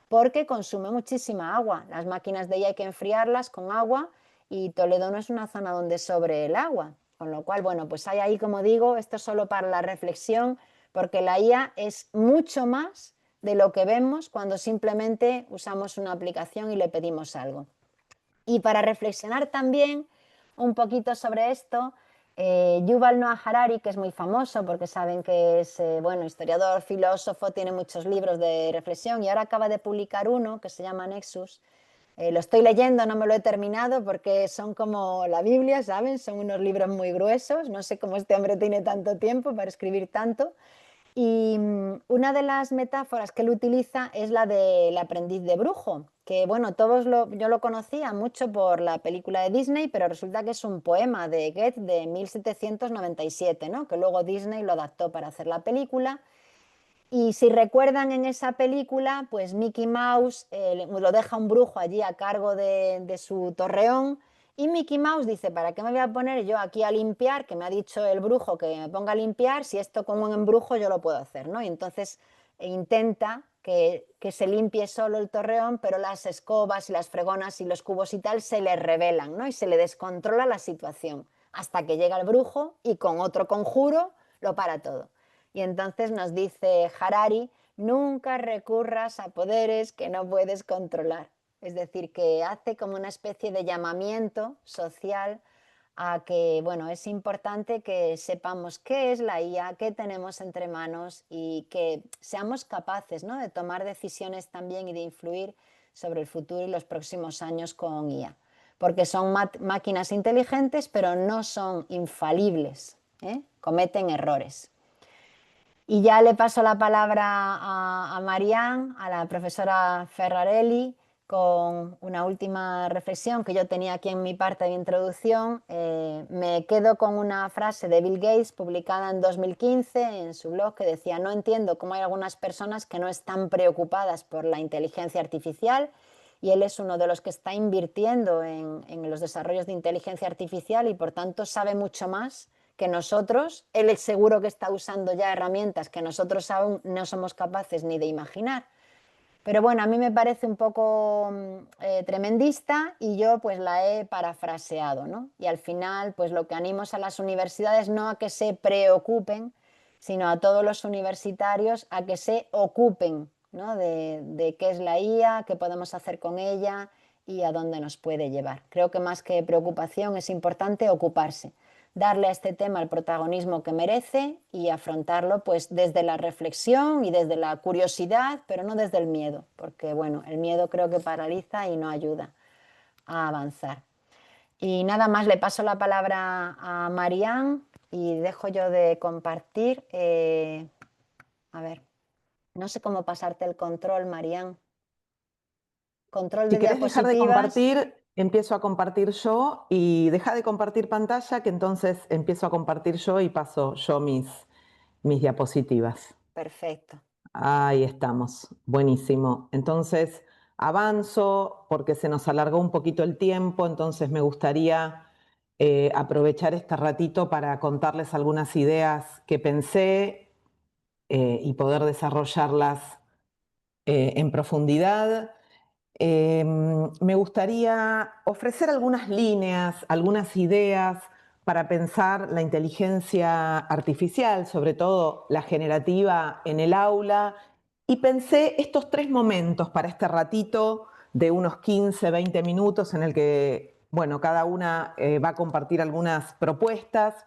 porque consume muchísima agua. Las máquinas de ella hay que enfriarlas con agua y Toledo no es una zona donde sobre el agua. Con lo cual, bueno, pues hay ahí, como digo, esto es solo para la reflexión, porque la IA es mucho más de lo que vemos cuando simplemente usamos una aplicación y le pedimos algo. Y para reflexionar también un poquito sobre esto, Yuval Noah Harari, que es muy famoso porque saben que es bueno, historiador, filósofo, tiene muchos libros de reflexión y ahora acaba de publicar uno que se llama Nexus. Lo estoy leyendo, no me lo he terminado porque son como la Biblia, ¿saben? Son unos libros muy gruesos, no sé cómo este hombre tiene tanto tiempo para escribir tanto. Y una de las metáforas que él utiliza es la del aprendiz de brujo, que bueno, yo lo conocía mucho por la película de Disney, pero resulta que es un poema de Goethe de 1797, ¿no?, que luego Disney lo adaptó para hacer la película. Y si recuerdan, en esa película, pues Mickey Mouse lo deja un brujo allí a cargo de su torreón, y Mickey Mouse dice: ¿para qué me voy a poner yo aquí a limpiar? Que me ha dicho el brujo que me ponga a limpiar, si esto como un embrujo yo lo puedo hacer, ¿no? Y entonces intenta que se limpie solo el torreón, pero las escobas y las fregonas y los cubos y tal se le revelan, ¿no?, y se le descontrola la situación, hasta que llega el brujo y con otro conjuro lo para todo. Y entonces nos dice Harari: nunca recurras a poderes que no puedes controlar. Es decir, que hace como una especie de llamamiento social a que, bueno, es importante que sepamos qué es la IA, qué tenemos entre manos y que seamos capaces, ¿no?, de tomar decisiones también y de influir sobre el futuro y los próximos años con IA. Porque son máquinas inteligentes, pero no son infalibles, ¿eh? Cometen errores. Y ya le paso la palabra a Marianne, a la profesora Ferrarelli, con una última reflexión que yo tenía aquí en mi parte de introducción. Me quedo con una frase de Bill Gates publicada en 2015 en su blog, que decía: no entiendo cómo hay algunas personas que no están preocupadas por la inteligencia artificial, y él es uno de los que está invirtiendo en los desarrollos de inteligencia artificial y por tanto sabe mucho más que nosotros. Él es seguro que está usando ya herramientas que nosotros aún no somos capaces ni de imaginar. Pero bueno, a mí me parece un poco tremendista y yo pues la he parafraseado, ¿no? Y al final pues lo que animo es a las universidades no a que se preocupen, sino a todos los universitarios a que se ocupen, ¿no? de qué es la IA, qué podemos hacer con ella y a dónde nos puede llevar. Creo que más que preocupación es importante ocuparse, darle a este tema el protagonismo que merece y afrontarlo pues desde la reflexión y desde la curiosidad, pero no desde el miedo, porque bueno, el miedo creo que paraliza y no ayuda a avanzar. Y nada más, le paso la palabra a Marianne y dejo yo de compartir. A ver, no sé cómo pasarte el control, Marianne. Control Si de querés dejar de diapositivas. compartir, empiezo a compartir yo y deja de compartir pantalla, que entonces empiezo a compartir yo y paso yo mis diapositivas. Perfecto. Ahí estamos, buenísimo. Entonces avanzo porque se nos alargó un poquito el tiempo, entonces me gustaría aprovechar este ratito para contarles algunas ideas que pensé y poder desarrollarlas en profundidad. Me gustaría ofrecer algunas líneas, algunas ideas para pensar la inteligencia artificial, sobre todo la generativa en el aula, y pensé estos 3 momentos para este ratito de unos 15, 20 minutos en el que, bueno, cada una va a compartir algunas propuestas.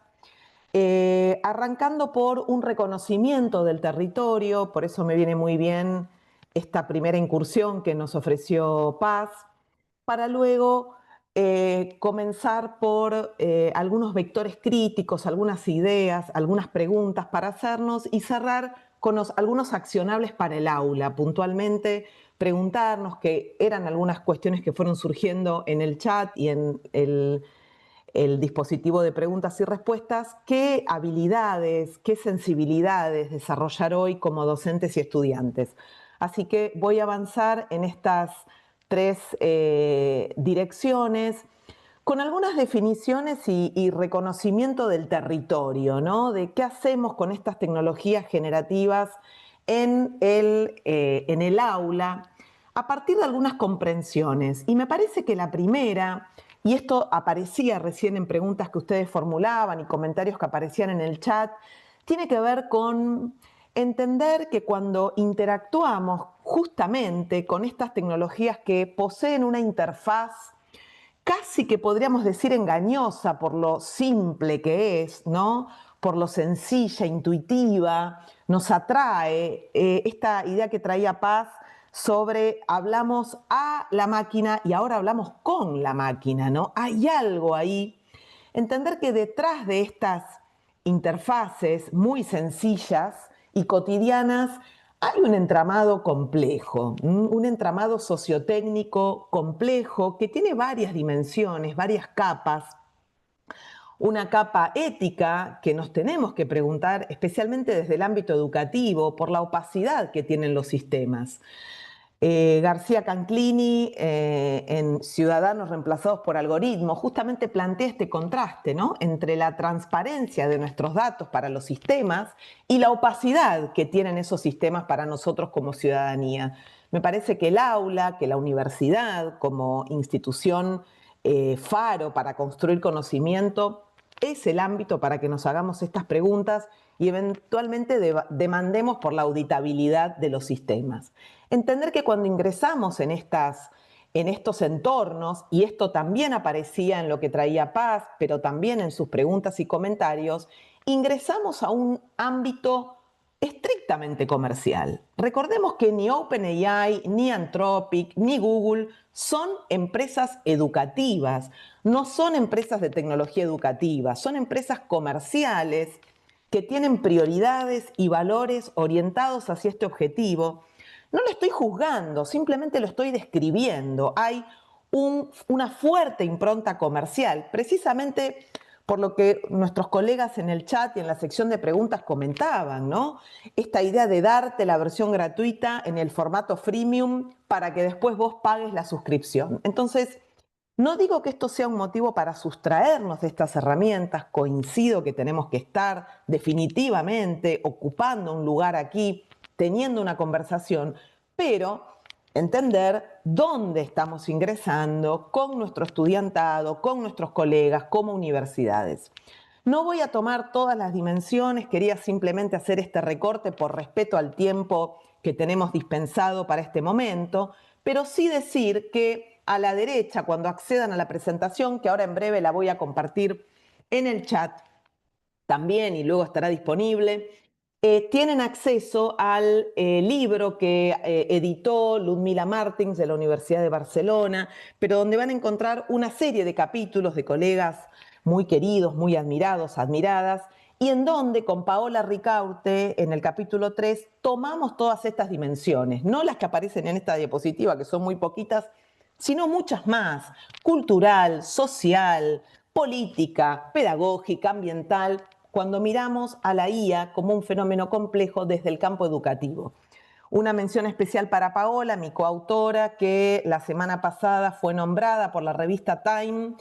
Arrancando por un reconocimiento del territorio, por eso me viene muy bien esta primera incursión que nos ofreció Paz, para luego comenzar por algunos vectores críticos, algunas ideas, algunas preguntas para hacernos y cerrar con algunos accionables para el aula, puntualmente preguntarnos, que eran algunas cuestiones que fueron surgiendo en el chat y en el dispositivo de preguntas y respuestas, qué habilidades, qué sensibilidades desarrollar hoy como docentes y estudiantes. Así que voy a avanzar en estas 3 direcciones con algunas definiciones y reconocimiento del territorio, ¿no? De qué hacemos con estas tecnologías generativas en el aula a partir de algunas comprensiones. Y me parece que la primera, y esto aparecía recién en preguntas que ustedes formulaban y comentarios que aparecían en el chat, tiene que ver con entender que cuando interactuamos justamente con estas tecnologías que poseen una interfaz casi que podríamos decir engañosa por lo simple que es, ¿no? Por lo sencilla, intuitiva, nos atrae esta idea que traía Paz sobre hablamos a la máquina y ahora hablamos con la máquina, ¿no? Hay algo ahí. Entender que detrás de estas interfaces muy sencillas y cotidianas hay un entramado complejo, un entramado sociotécnico complejo que tiene varias dimensiones, varias capas. Una capa ética que nos tenemos que preguntar, especialmente desde el ámbito educativo, por la opacidad que tienen los sistemas. García Canclini, en Ciudadanos reemplazados por algoritmos, justamente plantea este contraste, ¿no? Entre la transparencia de nuestros datos para los sistemas y la opacidad que tienen esos sistemas para nosotros como ciudadanía. Me parece que el aula, que la universidad como institución faro para construir conocimiento, es el ámbito para que nos hagamos estas preguntas y eventualmente demandemos por la auditabilidad de los sistemas. Entender que cuando ingresamos en estos entornos, y esto también aparecía en lo que traía Paz, pero también en sus preguntas y comentarios, ingresamos a un ámbito estrictamente comercial. Recordemos que ni OpenAI, ni Anthropic, ni Google son empresas educativas, no son empresas de tecnología educativa, son empresas comerciales que tienen prioridades y valores orientados hacia este objetivo. No lo estoy juzgando, simplemente lo estoy describiendo. Hay una fuerte impronta comercial, precisamente por lo que nuestros colegas en el chat y en la sección de preguntas comentaban, ¿no? Esta idea de darte la versión gratuita en el formato freemium para que después vos pagues la suscripción. Entonces, no digo que esto sea un motivo para sustraernos de estas herramientas, coincido que tenemos que estar definitivamente ocupando un lugar aquí, teniendo una conversación, pero entender dónde estamos ingresando con nuestro estudiantado, con nuestros colegas, como universidades. No voy a tomar todas las dimensiones, quería simplemente hacer este recorte por respeto al tiempo que tenemos dispensado para este momento, pero sí decir que a la derecha, cuando accedan a la presentación, que ahora en breve la voy a compartir en el chat también y luego estará disponible, tienen acceso al libro que editó Ludmila Martins de la Universidad de Barcelona, pero donde van a encontrar una serie de capítulos de colegas muy queridos, muy admirados, admiradas, y en donde con Paola Ricaurte, en el capítulo 3, tomamos todas estas dimensiones, no las que aparecen en esta diapositiva, que son muy poquitas, sino muchas más: cultural, social, política, pedagógica, ambiental, cuando miramos a la IA como un fenómeno complejo desde el campo educativo. Una mención especial para Paola, mi coautora, que la semana pasada fue nombrada por la revista Time,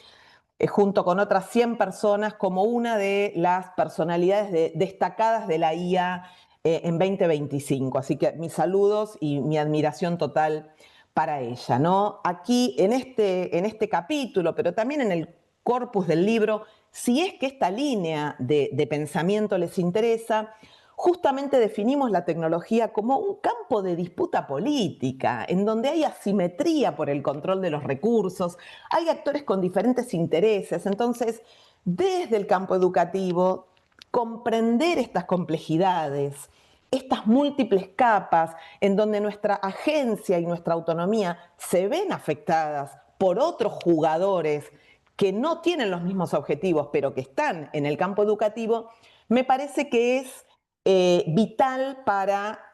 junto con otras 100 personas, como una de las personalidades destacadas de la IA en 2025. Así que mis saludos y mi admiración total para ella, ¿no? Aquí en este capítulo, pero también en el corpus del libro, si es que esta línea de pensamiento les interesa, justamente definimos la tecnología como un campo de disputa política, en donde hay asimetría por el control de los recursos, hay actores con diferentes intereses. Entonces, desde el campo educativo, comprender estas complejidades, estas múltiples capas en donde nuestra agencia y nuestra autonomía se ven afectadas por otros jugadores que no tienen los mismos objetivos, pero que están en el campo educativo, me parece que es vital para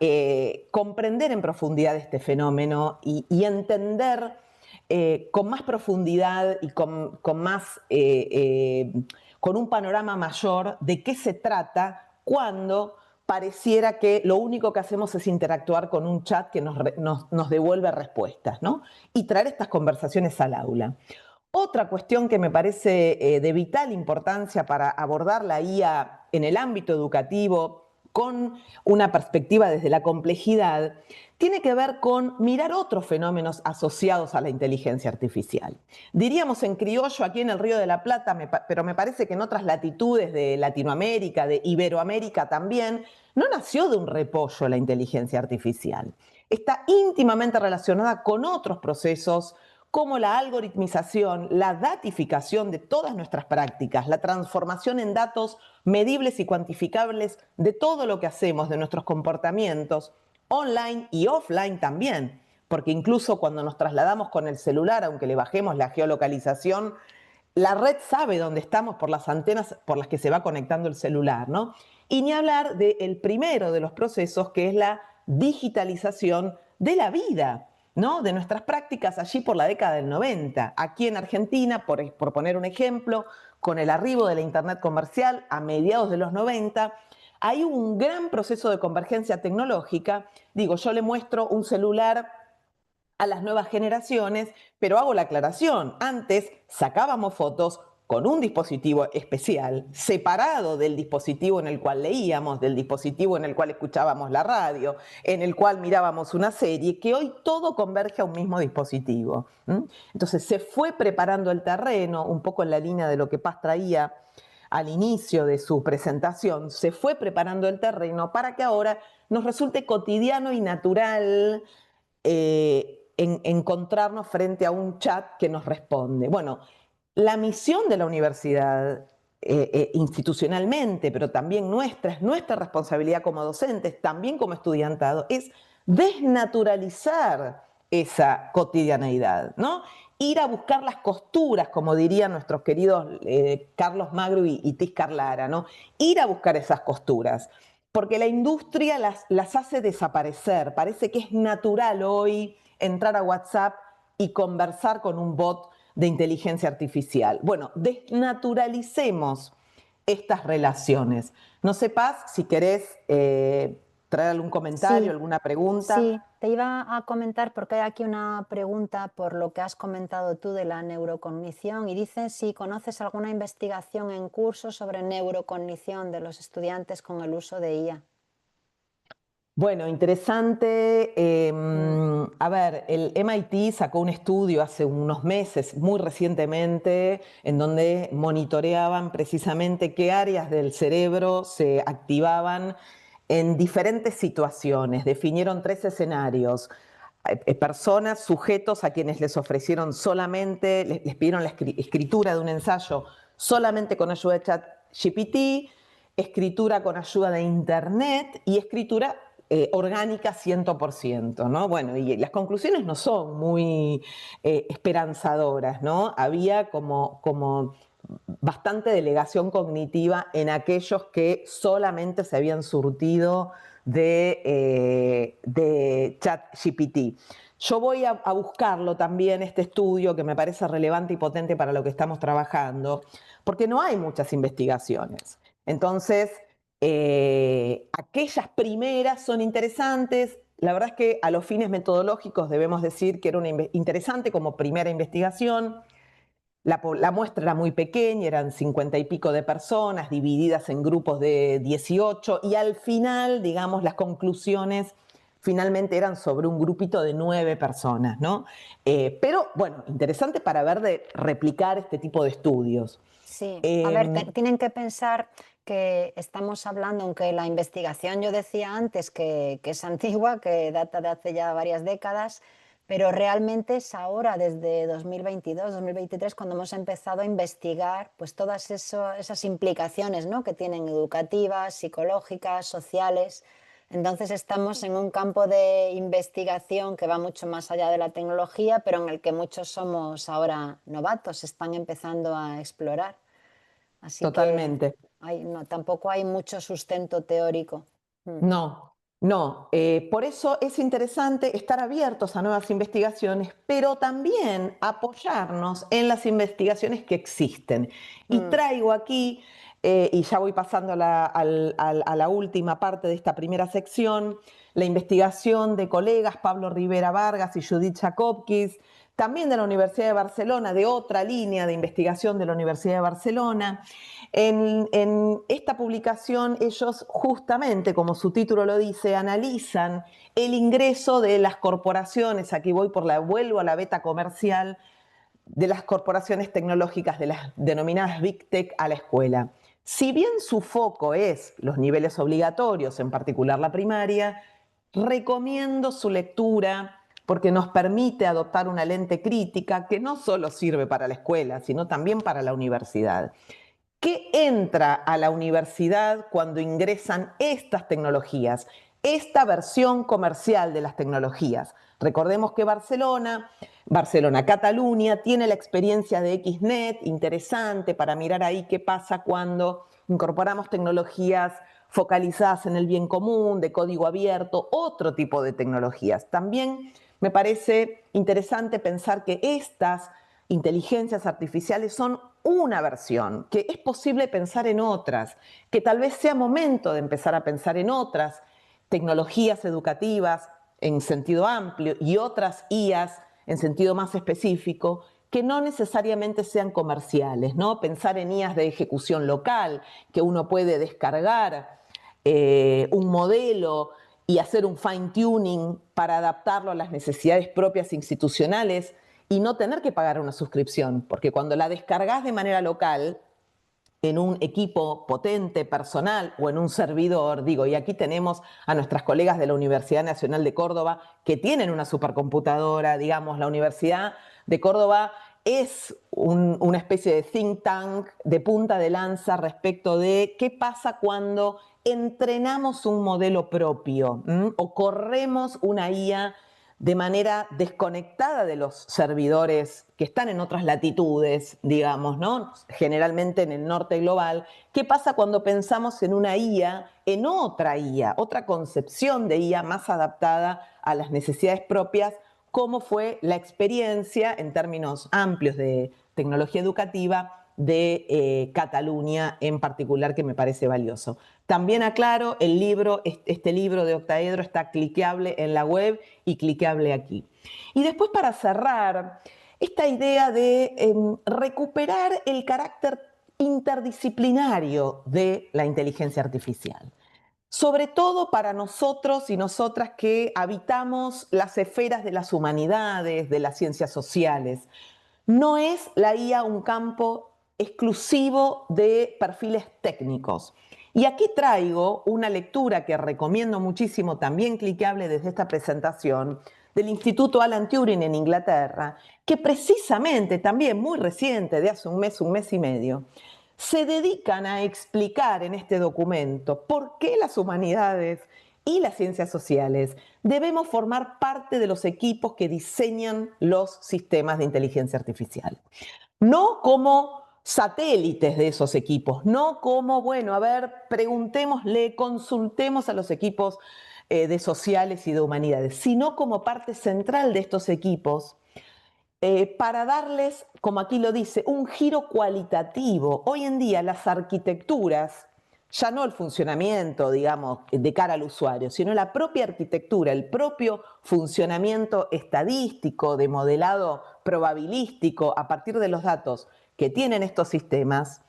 comprender en profundidad este fenómeno y entender con más profundidad y con un panorama mayor de qué se trata cuando pareciera que lo único que hacemos es interactuar con un chat que nos devuelve respuestas, ¿no? Y traer estas conversaciones al aula. Otra cuestión que me parece de vital importancia para abordar la IA en el ámbito educativo con una perspectiva desde la complejidad, tiene que ver con mirar otros fenómenos asociados a la inteligencia artificial. Diríamos en criollo aquí en el Río de la Plata, pero me parece que en otras latitudes de Latinoamérica, de Iberoamérica también, no nació de un repollo la inteligencia artificial. Está íntimamente relacionada con otros procesos como la algoritmización, la datificación de todas nuestras prácticas, la transformación en datos medibles y cuantificables de todo lo que hacemos, de nuestros comportamientos, online y offline también, porque incluso cuando nos trasladamos con el celular, aunque le bajemos la geolocalización, la red sabe dónde estamos por las antenas por las que se va conectando el celular, ¿no? Y ni hablar del primero de los procesos, que es la digitalización de la vida, ¿no? De nuestras prácticas allí por la década del 90. Aquí en Argentina, por poner un ejemplo, con el arribo de la Internet comercial a mediados de los 90, hay un gran proceso de convergencia tecnológica. Digo, yo le muestro un celular a las nuevas generaciones, pero hago la aclaración. Antes sacábamos fotos con un dispositivo especial, separado del dispositivo en el cual leíamos, del dispositivo en el cual escuchábamos la radio, en el cual mirábamos una serie, que hoy todo converge a un mismo dispositivo. Entonces se fue preparando el terreno, un poco en la línea de lo que Paz traía al inicio de su presentación, se fue preparando el terreno para que ahora nos resulte cotidiano y natural encontrarnos frente a un chat que nos responde. Bueno, la misión de la universidad institucionalmente, pero también es nuestra responsabilidad como docentes, también como estudiantado, es desnaturalizar esa cotidianeidad, ¿no? Ir a buscar las costuras, como dirían nuestros queridos Carlos Magro y Tiscar Lara, ¿no? Ir a buscar esas costuras, porque la industria las hace desaparecer. Parece que es natural hoy entrar a WhatsApp y conversar con un bot de inteligencia artificial. Bueno, desnaturalicemos estas relaciones. No sé, Paz, si querés traer algún comentario, Sí, alguna pregunta. sí, te iba a comentar porque hay aquí una pregunta por lo que has comentado tú de la neurocognición y dice si conoces alguna investigación en curso sobre neurocognición de los estudiantes con el uso de IA. Bueno, interesante. A ver, el MIT sacó un estudio hace unos meses, muy recientemente, en donde monitoreaban precisamente qué áreas del cerebro se activaban en diferentes situaciones. Definieron 3 escenarios. Personas, sujetos a quienes les ofrecieron solamente, les pidieron la escritura de un ensayo solamente con ayuda de ChatGPT, escritura con ayuda de Internet y escritura orgánica 100%, ¿no? Bueno, y las conclusiones no son muy esperanzadoras, ¿no? Había como bastante delegación cognitiva en aquellos que solamente se habían surtido de ChatGPT. Yo voy a buscarlo también, este estudio, que me parece relevante y potente para lo que estamos trabajando, porque no hay muchas investigaciones. Entonces, aquellas primeras son interesantes. La verdad es que a los fines metodológicos debemos decir que era interesante como primera investigación. La muestra era muy pequeña, eran 50 y pico de personas divididas en grupos de 18 y al final, digamos, las conclusiones finalmente eran sobre un grupito de 9 personas, ¿no? Pero bueno, interesante para ver de replicar este tipo de estudios. Sí, a ver, Eh, tienen que pensar que estamos hablando, aunque la investigación yo decía antes que es antigua, que data de hace ya varias décadas, pero realmente es ahora, desde 2022, 2023, cuando hemos empezado a investigar pues todas esas implicaciones, ¿no?, que tienen educativas, psicológicas, sociales. Entonces estamos en un campo de investigación que va mucho más allá de la tecnología, pero en el que muchos somos ahora novatos, están empezando a explorar. Así que Totalmente. no, tampoco hay mucho sustento teórico. Mm. No, no. Por eso es interesante estar abiertos a nuevas investigaciones, pero también apoyarnos en las investigaciones que existen. Y Mm. traigo aquí, y ya voy pasando a la última parte de esta primera sección, la investigación de colegas Pablo Rivera Vargas y Judith Jakobkis, también de la Universidad de Barcelona, de otra línea de investigación de la Universidad de Barcelona. En esta publicación ellos justamente, como su título lo dice, analizan el ingreso de las corporaciones, aquí vuelvo a la beta comercial, de las corporaciones tecnológicas, de las denominadas Big Tech a la escuela. Si bien su foco es los niveles obligatorios, en particular la primaria, recomiendo su lectura porque nos permite adoptar una lente crítica que no solo sirve para la escuela, sino también para la universidad. ¿Qué entra a la universidad cuando ingresan estas tecnologías? Esta versión comercial de las tecnologías. Recordemos que Cataluña, tiene la experiencia de XNet, interesante para mirar ahí qué pasa cuando incorporamos tecnologías focalizadas en el bien común, de código abierto, otro tipo de tecnologías. También me parece interesante pensar que estas inteligencias artificiales son una versión, que es posible pensar en otras, que tal vez sea momento de empezar a pensar en otras tecnologías educativas en sentido amplio y otras IAs en sentido más específico, que no necesariamente sean comerciales, ¿no? Pensar en IAs de ejecución local, que uno puede descargar un modelo y hacer un fine tuning para adaptarlo a las necesidades propias institucionales y no tener que pagar una suscripción, porque cuando la descargas de manera local, en un equipo potente, personal o en un servidor, digo, y aquí tenemos a nuestras colegas de la Universidad Nacional de Córdoba que tienen una supercomputadora, digamos, la Universidad de Córdoba es una especie de think tank de punta de lanza respecto de qué pasa cuando entrenamos un modelo propio o corremos una IA de manera desconectada de los servidores que están en otras latitudes, digamos, ¿no? Generalmente en el norte global. ¿Qué pasa cuando pensamos en una IA, en otra IA, otra concepción de IA más adaptada a las necesidades propias? ¿Cómo fue la experiencia en términos amplios de tecnología educativa de Cataluña en particular, que me parece valioso? También aclaro, este libro de Octaedro está cliqueable en la web y cliqueable aquí. Y después, para cerrar, esta idea de recuperar el carácter interdisciplinario de la inteligencia artificial. sobre todo para nosotros y nosotras que habitamos las esferas de las humanidades, de las ciencias sociales. No es la IA un campo exclusivo de perfiles técnicos. Y aquí traigo una lectura que recomiendo muchísimo, también cliqueable desde esta presentación, del Instituto Alan Turing en Inglaterra, que precisamente, también muy reciente, de hace un mes y medio, se dedican a explicar en este documento por qué las humanidades y las ciencias sociales debemos formar parte de los equipos que diseñan los sistemas de inteligencia artificial. No como satélites de esos equipos, no como, bueno, a ver, preguntémosle, consultemos a los equipos de sociales y de humanidades, sino como parte central de estos equipos para darles, como aquí lo dice, un giro cualitativo. Hoy en día las arquitecturas, ya no el funcionamiento, digamos, de cara al usuario, sino la propia arquitectura, el propio funcionamiento estadístico, de modelado probabilístico a partir de los datos que tienen estos sistemas,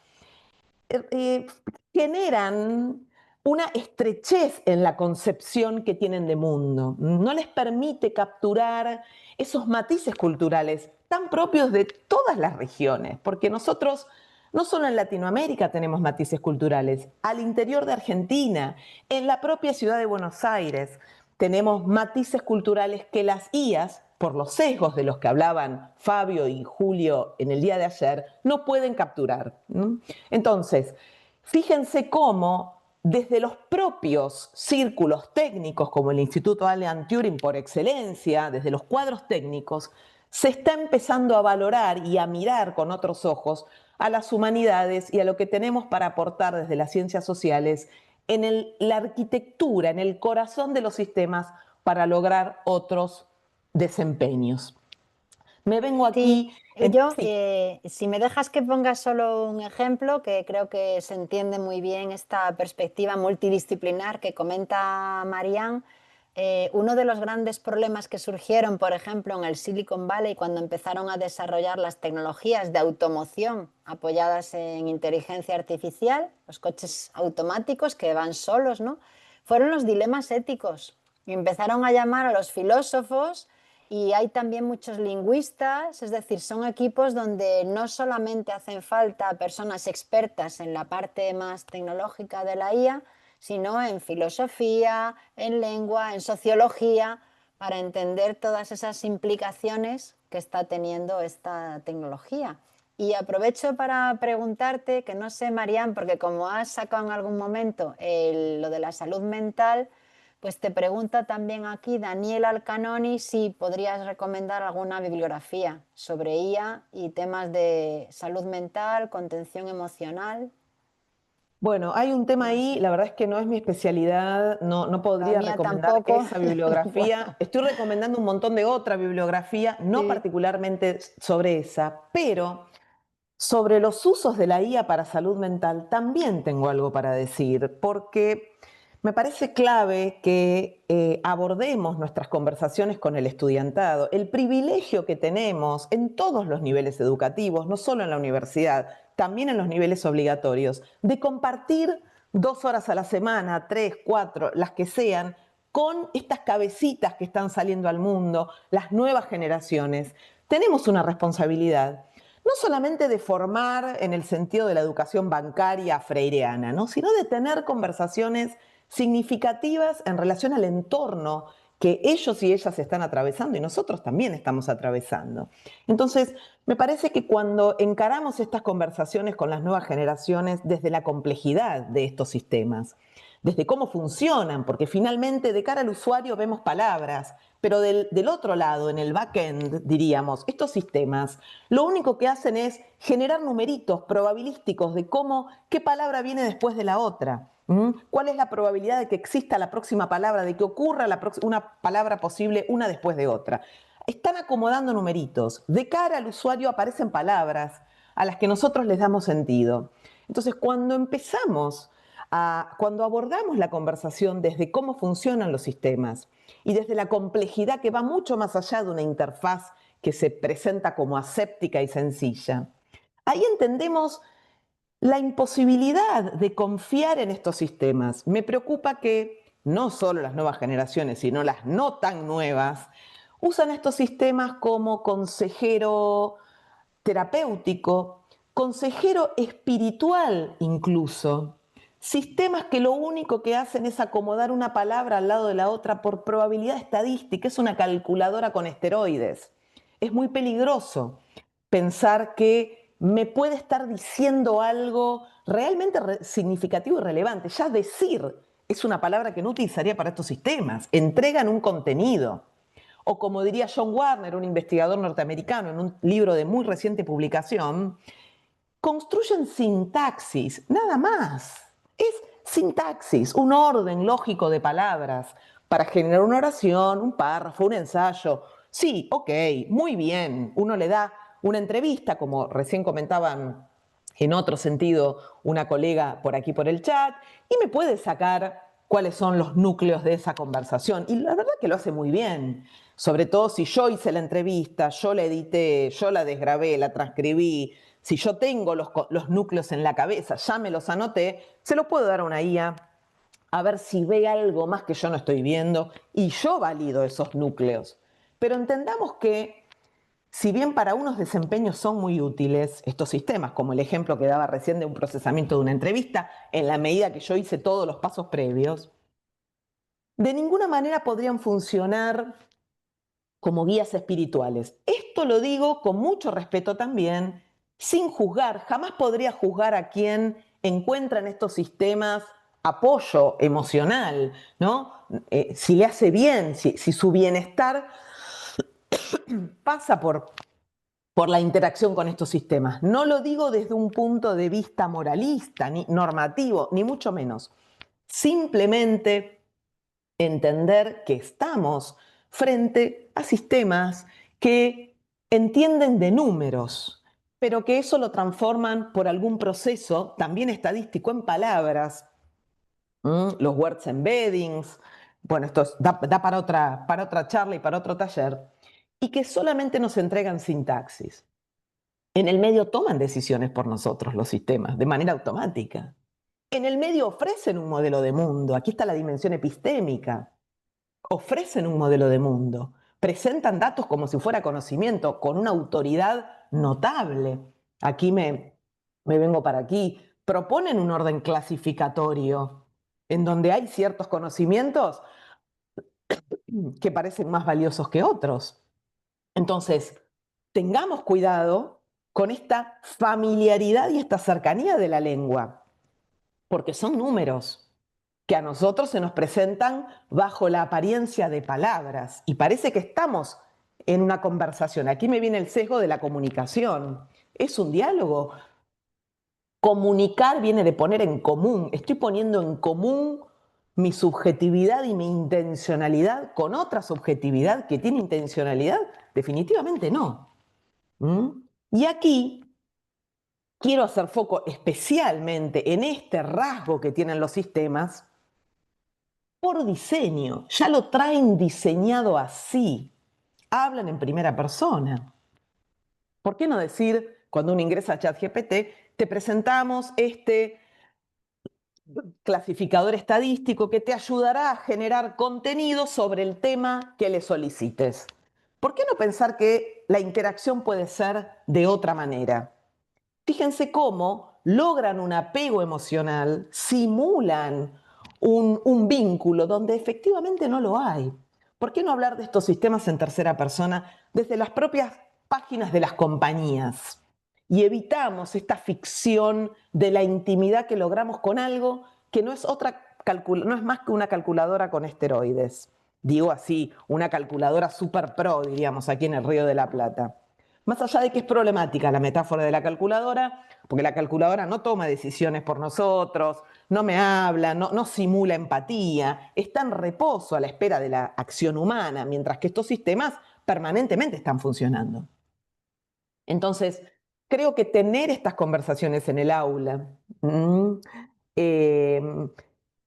generan una estrechez en la concepción que tienen de mundo. No les permite capturar esos matices culturales tan propios de todas las regiones, porque nosotros no solo en Latinoamérica tenemos matices culturales, al interior de Argentina, en la propia ciudad de Buenos Aires, tenemos matices culturales que las IAs, por los sesgos de los que hablaban Fabio y Julio en el día de ayer, no pueden capturar. Entonces, fíjense cómo desde los propios círculos técnicos, como el Instituto Alan Turing por excelencia, desde los cuadros técnicos, se está empezando a valorar y a mirar con otros ojos a las humanidades y a lo que tenemos para aportar desde las ciencias sociales en la arquitectura, en el corazón de los sistemas para lograr otros desempeños. Me vengo aquí... Sí, yo, sí. si me dejas que ponga solo un ejemplo, que creo que se entiende muy bien esta perspectiva multidisciplinar que comenta Marianne, uno de los grandes problemas que surgieron, por ejemplo, en el Silicon Valley cuando empezaron a desarrollar las tecnologías de automoción apoyadas en inteligencia artificial, los coches automáticos que van solos, ¿no? Fueron los dilemas éticos. Y empezaron a llamar a los filósofos y hay también muchos lingüistas, es decir, son equipos donde no solamente hacen falta personas expertas en la parte más tecnológica de la IA, sino en filosofía, en lengua, en sociología, para entender todas esas implicaciones que está teniendo esta tecnología. Y aprovecho para preguntarte, que no sé, Marianne, porque como has sacado en algún momento lo de la salud mental, pues te pregunta también aquí Daniel Alcanoni si podrías recomendar alguna bibliografía sobre IA y temas de salud mental, contención emocional. Bueno, hay un tema No ahí, sé, la verdad es que no es mi especialidad, no la podría mía recomendar tampoco. esa bibliografía. Bueno, Estoy recomendando un montón de otra bibliografía, no sí. particularmente sobre esa, pero sobre los usos de la IA para salud mental también tengo algo para decir, porque me parece clave que abordemos nuestras conversaciones con el estudiantado, el privilegio que tenemos en todos los niveles educativos, no solo en la universidad, también en los niveles obligatorios, de compartir 2 horas a la semana, 3, 4, las que sean, con estas cabecitas que están saliendo al mundo, las nuevas generaciones. Tenemos una responsabilidad no solamente de formar en el sentido de la educación bancaria freireana, ¿no? Sino de tener conversaciones significativas en relación al entorno que ellos y ellas están atravesando y nosotros también estamos atravesando. Entonces, me parece que cuando encaramos estas conversaciones con las nuevas generaciones desde la complejidad de estos sistemas, desde cómo funcionan, porque finalmente de cara al usuario vemos palabras, pero del otro lado, en el backend, diríamos, estos sistemas lo único que hacen es generar numeritos probabilísticos de qué palabra viene después de la otra. ¿Cuál es la probabilidad de que exista la próxima palabra, de que ocurra una palabra posible una después de otra? Están acomodando numeritos. De cara al usuario aparecen palabras a las que nosotros les damos sentido. Entonces, cuando abordamos la conversación desde cómo funcionan los sistemas y desde la complejidad que va mucho más allá de una interfaz que se presenta como aséptica y sencilla, ahí entendemos la imposibilidad de confiar en estos sistemas. Me preocupa que no solo las nuevas generaciones, sino las no tan nuevas, usan estos sistemas como consejero terapéutico, consejero espiritual incluso. Sistemas que lo único que hacen es acomodar una palabra al lado de la otra por probabilidad estadística, es una calculadora con esteroides. Es muy peligroso pensar que me puede estar diciendo algo realmente significativo y relevante. Ya decir es una palabra que no utilizaría para estos sistemas. Entregan un contenido. O como diría John Warner, un investigador norteamericano, en un libro de muy reciente publicación, construyen sintaxis, nada más. Es sintaxis, un orden lógico de palabras para generar una oración, un párrafo, un ensayo. Sí, ok, muy bien. Uno le da una entrevista, como recién comentaban en otro sentido una colega por aquí por el chat, y me puede sacar cuáles son los núcleos de esa conversación. Y la verdad que lo hace muy bien. Sobre todo si yo hice la entrevista, yo la edité, yo la desgrabé, la transcribí, si yo tengo los núcleos en la cabeza, ya me los anoté, se los puedo dar a una IA a ver si ve algo más que yo no estoy viendo y yo valido esos núcleos. Pero entendamos que si bien para unos desempeños son muy útiles estos sistemas, como el ejemplo que daba recién de un procesamiento de una entrevista, en la medida que yo hice todos los pasos previos, de ninguna manera podrían funcionar como guías espirituales. Esto lo digo con mucho respeto también, sin juzgar. Jamás podría juzgar a quien encuentra en estos sistemas apoyo emocional, ¿no? Si le hace bien, si su bienestar pasa por la interacción con estos sistemas. No lo digo desde un punto de vista moralista, ni normativo, ni mucho menos. Simplemente entender que estamos frente a sistemas que entienden de números, pero que eso lo transforman por algún proceso también estadístico en palabras, los words embeddings, bueno, esto da para otra charla y para otro taller, y que solamente nos entregan sintaxis. En el medio toman decisiones por nosotros los sistemas, de manera automática. En el medio ofrecen un modelo de mundo, aquí está la dimensión epistémica. Ofrecen un modelo de mundo, presentan datos como si fuera conocimiento, con una autoridad notable. Aquí me vengo para aquí. Proponen un orden clasificatorio en donde hay ciertos conocimientos que parecen más valiosos que otros. Entonces, tengamos cuidado con esta familiaridad y esta cercanía de la lengua, porque son números que a nosotros se nos presentan bajo la apariencia de palabras y parece que estamos en una conversación. Aquí me viene el sesgo de la comunicación. Es un diálogo. Comunicar viene de poner en común. Estoy poniendo en común mi subjetividad y mi intencionalidad con otra subjetividad que tiene intencionalidad. Definitivamente no. Y aquí quiero hacer foco especialmente en este rasgo que tienen los sistemas por diseño, ya lo traen diseñado así. Hablan en primera persona. ¿Por qué no decir, cuando uno ingresa a ChatGPT, te presentamos este clasificador estadístico que te ayudará a generar contenido sobre el tema que le solicites? ¿Por qué no pensar que la interacción puede ser de otra manera? Fíjense cómo logran un apego emocional, simulan un vínculo donde efectivamente no lo hay. ¿Por qué no hablar de estos sistemas en tercera persona desde las propias páginas de las compañías? Y evitamos esta ficción de la intimidad que logramos con algo que no es no es más que una calculadora con esteroides. Digo así, una calculadora super pro, diríamos, aquí en el Río de la Plata. Más allá de que es problemática la metáfora de la calculadora, porque la calculadora no toma decisiones por nosotros, no me habla, no simula empatía, está en reposo a la espera de la acción humana, mientras que estos sistemas permanentemente están funcionando. Entonces, creo que tener estas conversaciones en el aula,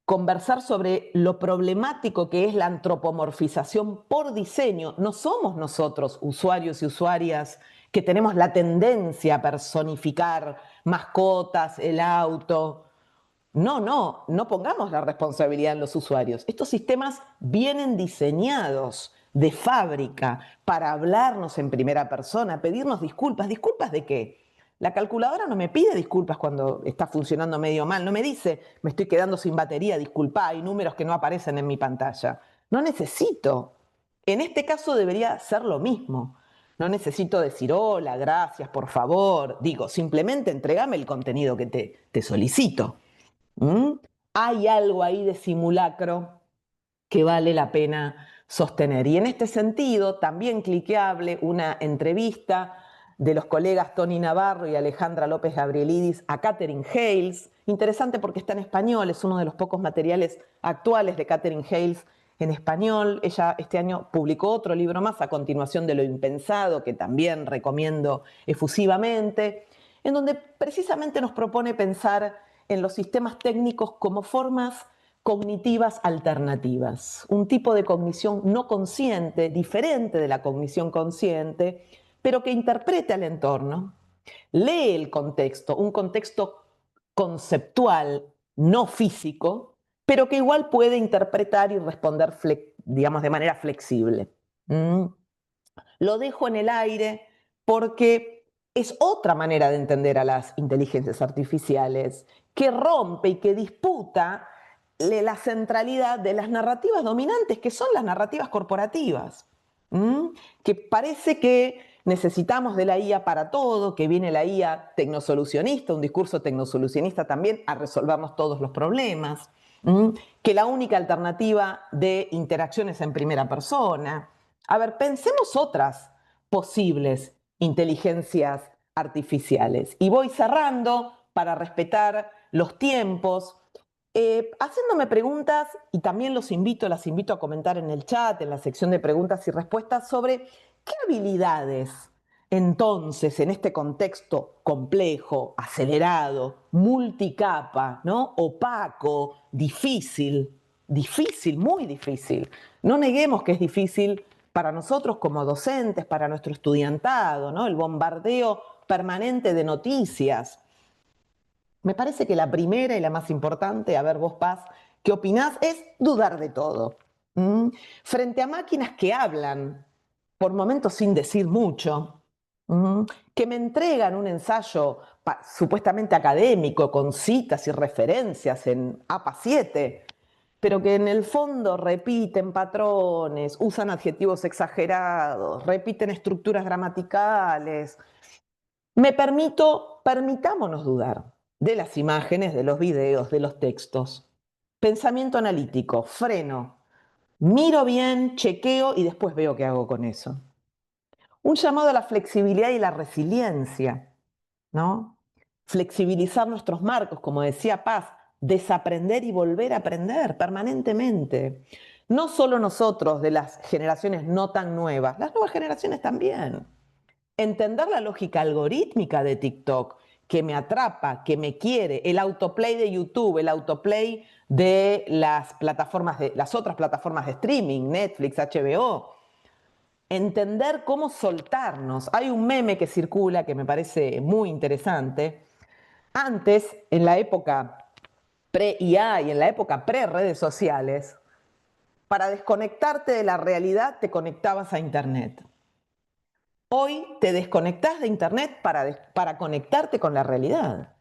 conversar sobre lo problemático que es la antropomorfización por diseño. No somos nosotros, usuarios y usuarias, que tenemos la tendencia a personificar mascotas, el auto. No pongamos la responsabilidad en los usuarios. Estos sistemas vienen diseñados de fábrica para hablarnos en primera persona, pedirnos disculpas. ¿Disculpas de qué? La calculadora no me pide disculpas cuando está funcionando medio mal, no me dice, me estoy quedando sin batería, disculpa, hay números que no aparecen en mi pantalla. No necesito. En este caso debería ser lo mismo. No necesito decir hola, gracias, por favor. Digo, simplemente entregame el contenido que te solicito. ¿Mm? Hay algo ahí de simulacro que vale la pena sostener. Y en este sentido, también cliqueable, una entrevista de los colegas Tony Navarro y Alejandra López Gabrielidis a Katherine Hales. Interesante porque está en español, es uno de los pocos materiales actuales de Katherine Hales en español. Ella este año publicó otro libro más, A continuación de lo impensado, que también recomiendo efusivamente, en donde precisamente nos propone pensar en los sistemas técnicos como formas cognitivas alternativas, un tipo de cognición no consciente, diferente de la cognición consciente, pero que interprete al entorno, lee el contexto, un contexto conceptual, no físico, pero que igual puede interpretar y responder, digamos, de manera flexible. Lo dejo en el aire porque es otra manera de entender a las inteligencias artificiales que rompe y que disputa la centralidad de las narrativas dominantes, que son las narrativas corporativas. Que parece que necesitamos de la IA para todo, que viene la IA tecnosolucionista, un discurso tecnosolucionista también, a resolvernos todos los problemas, que la única alternativa de interacciones en primera persona. A ver, pensemos otras posibles inteligencias artificiales. Y voy cerrando para respetar los tiempos, haciéndome preguntas, y también las invito a comentar en el chat, en la sección de preguntas y respuestas, sobre qué habilidades entonces en este contexto complejo, acelerado, multicapa, ¿no? Opaco, difícil, muy difícil. No neguemos que es difícil para nosotros como docentes, para nuestro estudiantado, ¿no? El bombardeo permanente de noticias. Me parece que la primera y la más importante, a ver vos, Paz, ¿qué opinás? Es dudar de todo. Frente a máquinas que hablan, por momentos sin decir mucho, que me entregan un ensayo supuestamente académico, con citas y referencias en APA 7, pero que en el fondo repiten patrones, usan adjetivos exagerados, repiten estructuras gramaticales. Permitámonos dudar de las imágenes, de los videos, de los textos. Pensamiento analítico, freno, miro bien, chequeo y después veo qué hago con eso. Un llamado a la flexibilidad y la resiliencia, ¿no? Flexibilizar nuestros marcos, como decía Paz, desaprender y volver a aprender permanentemente. No solo nosotros de las generaciones no tan nuevas, las nuevas generaciones también. Entender la lógica algorítmica de TikTok, que me atrapa, que me quiere, el autoplay de YouTube, el autoplay de las otras plataformas de streaming, Netflix, HBO. Entender cómo soltarnos. Hay un meme que circula que me parece muy interesante. Antes, en la época pre-IA y en la época pre-redes sociales, para desconectarte de la realidad te conectabas a Internet. Hoy te desconectás de Internet para conectarte con la realidad.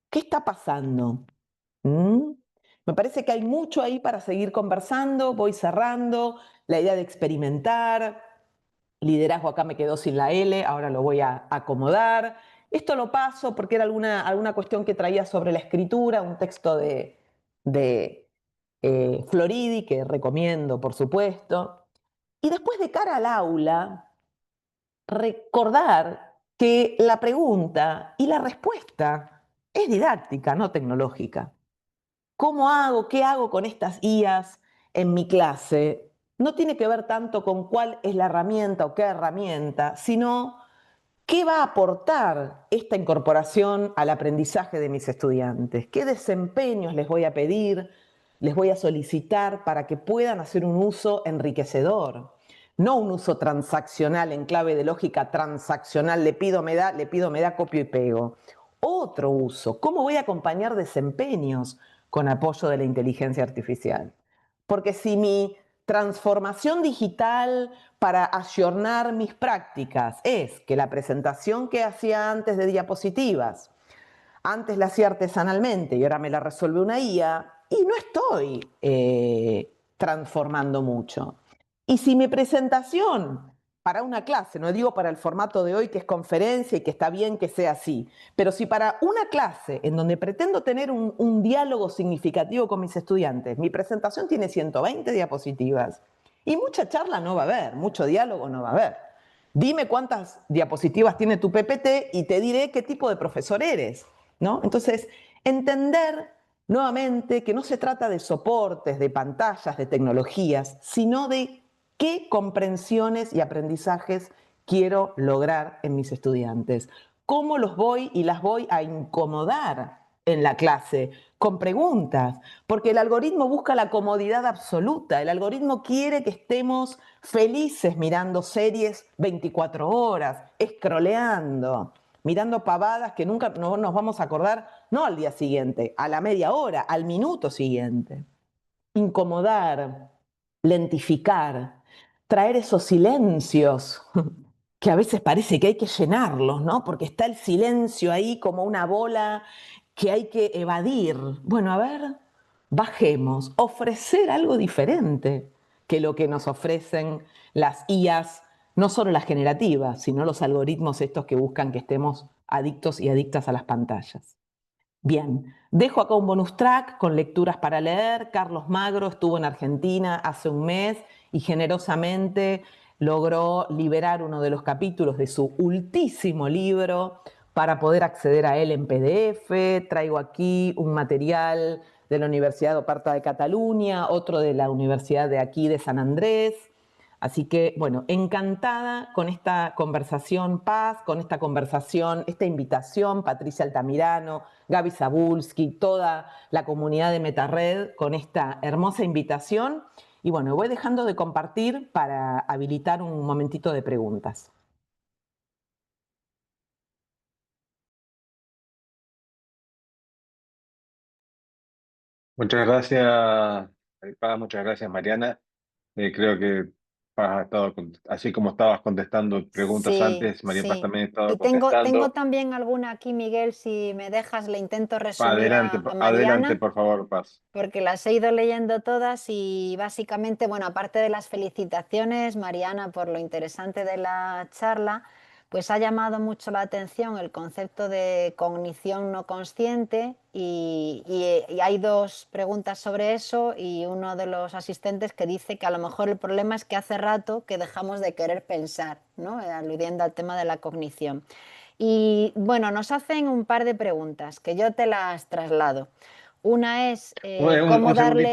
¿Qué está pasando? Me parece que hay mucho ahí para seguir conversando. Voy cerrando. La idea de experimentar. Liderazgo acá me quedó sin la L, ahora lo voy a acomodar. Esto lo paso porque era alguna cuestión que traía sobre la escritura, un texto de Floridi, que recomiendo, por supuesto. Y después, de cara al aula, recordar que la pregunta y la respuesta es didáctica, no tecnológica. ¿Cómo hago? ¿Qué hago con estas IAs en mi clase? No tiene que ver tanto con cuál es la herramienta o qué herramienta, sino qué va a aportar esta incorporación al aprendizaje de mis estudiantes, qué desempeños les voy a pedir, les voy a solicitar para que puedan hacer un uso enriquecedor. No un uso transaccional en clave de lógica transaccional, le pido, me da, copio y pego. Otro uso, ¿cómo voy a acompañar desempeños con apoyo de la inteligencia artificial? Porque si mi transformación digital para ayornar mis prácticas es que la presentación que hacía antes de diapositivas, antes la hacía artesanalmente y ahora me la resuelve una IA, y no estoy transformando mucho. Y si mi presentación para una clase, no digo para el formato de hoy que es conferencia y que está bien que sea así, pero si para una clase en donde pretendo tener un diálogo significativo con mis estudiantes, mi presentación tiene 120 diapositivas y mucha charla no va a haber, mucho diálogo no va a haber. Dime cuántas diapositivas tiene tu PPT y te diré qué tipo de profesor eres, ¿no? Entonces, entender nuevamente que no se trata de soportes, de pantallas, de tecnologías, sino de qué comprensiones y aprendizajes quiero lograr en mis estudiantes. ¿Cómo los voy y las voy a incomodar en la clase? Con preguntas, porque el algoritmo busca la comodidad absoluta, el algoritmo quiere que estemos felices mirando series 24 horas, scrolleando, mirando pavadas que nunca nos vamos a acordar, no al día siguiente, a la media hora, al minuto siguiente. Incomodar, lentificar, traer esos silencios que a veces parece que hay que llenarlos, ¿no? Porque está el silencio ahí como una bola que hay que evadir. Bueno, a ver, bajemos, ofrecer algo diferente que lo que nos ofrecen las IAs, no solo las generativas, sino los algoritmos estos que buscan que estemos adictos y adictas a las pantallas. Bien, dejo acá un bonus track con lecturas para leer. Carlos Magro estuvo en Argentina hace un mes y generosamente logró liberar uno de los capítulos de su ultísimo libro para poder acceder a él en PDF. Traigo aquí un material de la Universidad Oberta de Cataluña, otro de la Universidad de aquí de San Andrés. Así que, bueno, encantada con esta conversación, Paz, con esta conversación, esta invitación, Patricia Altamirano, Gaby Zabulski, toda la comunidad de MetaRed, con esta hermosa invitación. Y bueno, voy dejando de compartir para habilitar un momentito de preguntas. Muchas gracias, Paz, muchas gracias, Mariana. Creo que Paz ha estado, así como estabas contestando preguntas Sí, antes, María Paz sí. también ha estado Y tengo contestando. también alguna aquí, Miguel, si me dejas, le intento resumir Adelante, a adelante, Mariana, por favor, Paz. porque las he ido leyendo todas y básicamente, bueno, aparte de las felicitaciones, Mariana, por lo interesante de la charla, pues ha llamado mucho la atención el concepto de cognición no consciente y hay dos preguntas sobre eso y uno de los asistentes que dice que a lo mejor el problema es que hace rato que dejamos de querer pensar, ¿no? Aludiendo al tema de la cognición. Y bueno, nos hacen un par de preguntas que yo te las traslado. Una es cómo Un darle...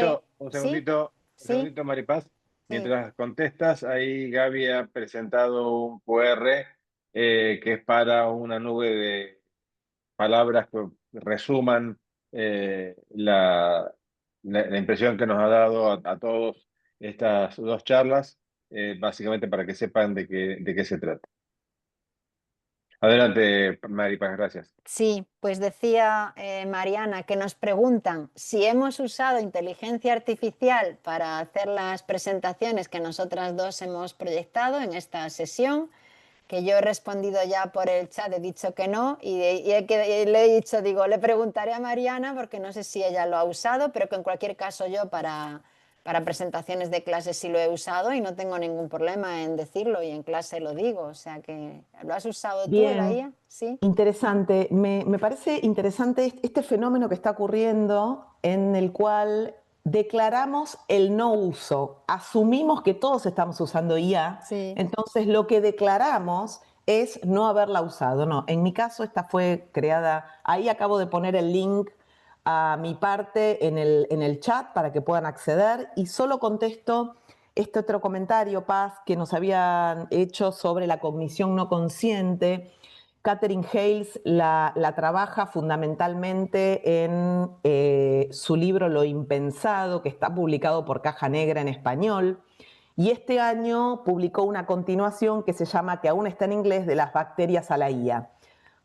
segundito, ¿Sí? un ¿Sí? segundito, Maripaz. Sí. Mientras contestas, ahí Gaby ha presentado un QR que es para una nube de palabras que resuman la impresión que nos ha dado a todos estas dos charlas, básicamente para que sepan de qué se trata. Adelante, Maripaz, gracias. Sí, pues decía Mariana que nos preguntan si hemos usado inteligencia artificial para hacer las presentaciones que nosotras dos hemos proyectado en esta sesión, que yo he respondido ya por el chat, he dicho que no le he dicho, digo, le preguntaré a Mariana porque no sé si ella lo ha usado, pero que en cualquier caso yo para presentaciones de clase sí lo he usado y no tengo ningún problema en decirlo y en clase lo digo, o sea que ¿lo has usado tú, la Bien, IA? Sí. interesante. Me parece interesante este fenómeno que está ocurriendo en el cual declaramos el no uso. Asumimos que todos estamos usando IA, Sí, entonces lo que declaramos es no haberla usado. No, en mi caso esta fue creada, ahí acabo de poner el link a mi parte en el chat para que puedan acceder y solo contesto este otro comentario, Paz, que nos habían hecho sobre la cognición no consciente. Katherine Hales la trabaja fundamentalmente en su libro Lo Impensado, que está publicado por Caja Negra en español. y este año publicó una continuación que se llama, que aún está en inglés, de las bacterias a la IA.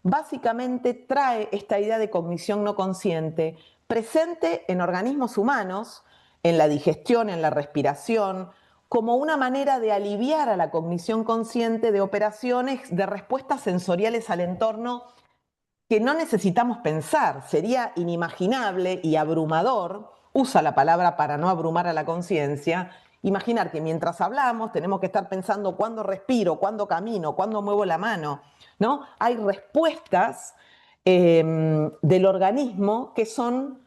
Básicamente trae esta idea de cognición no consciente presente en organismos humanos, en la digestión, en la respiración, como una manera de aliviar a la cognición consciente de operaciones de respuestas sensoriales al entorno que no necesitamos pensar. Sería inimaginable y abrumador, usa la palabra para no abrumar a la conciencia, imaginar que mientras hablamos tenemos que estar pensando cuándo respiro, cuándo camino, cuándo muevo la mano, ¿no? Hay respuestas del organismo que son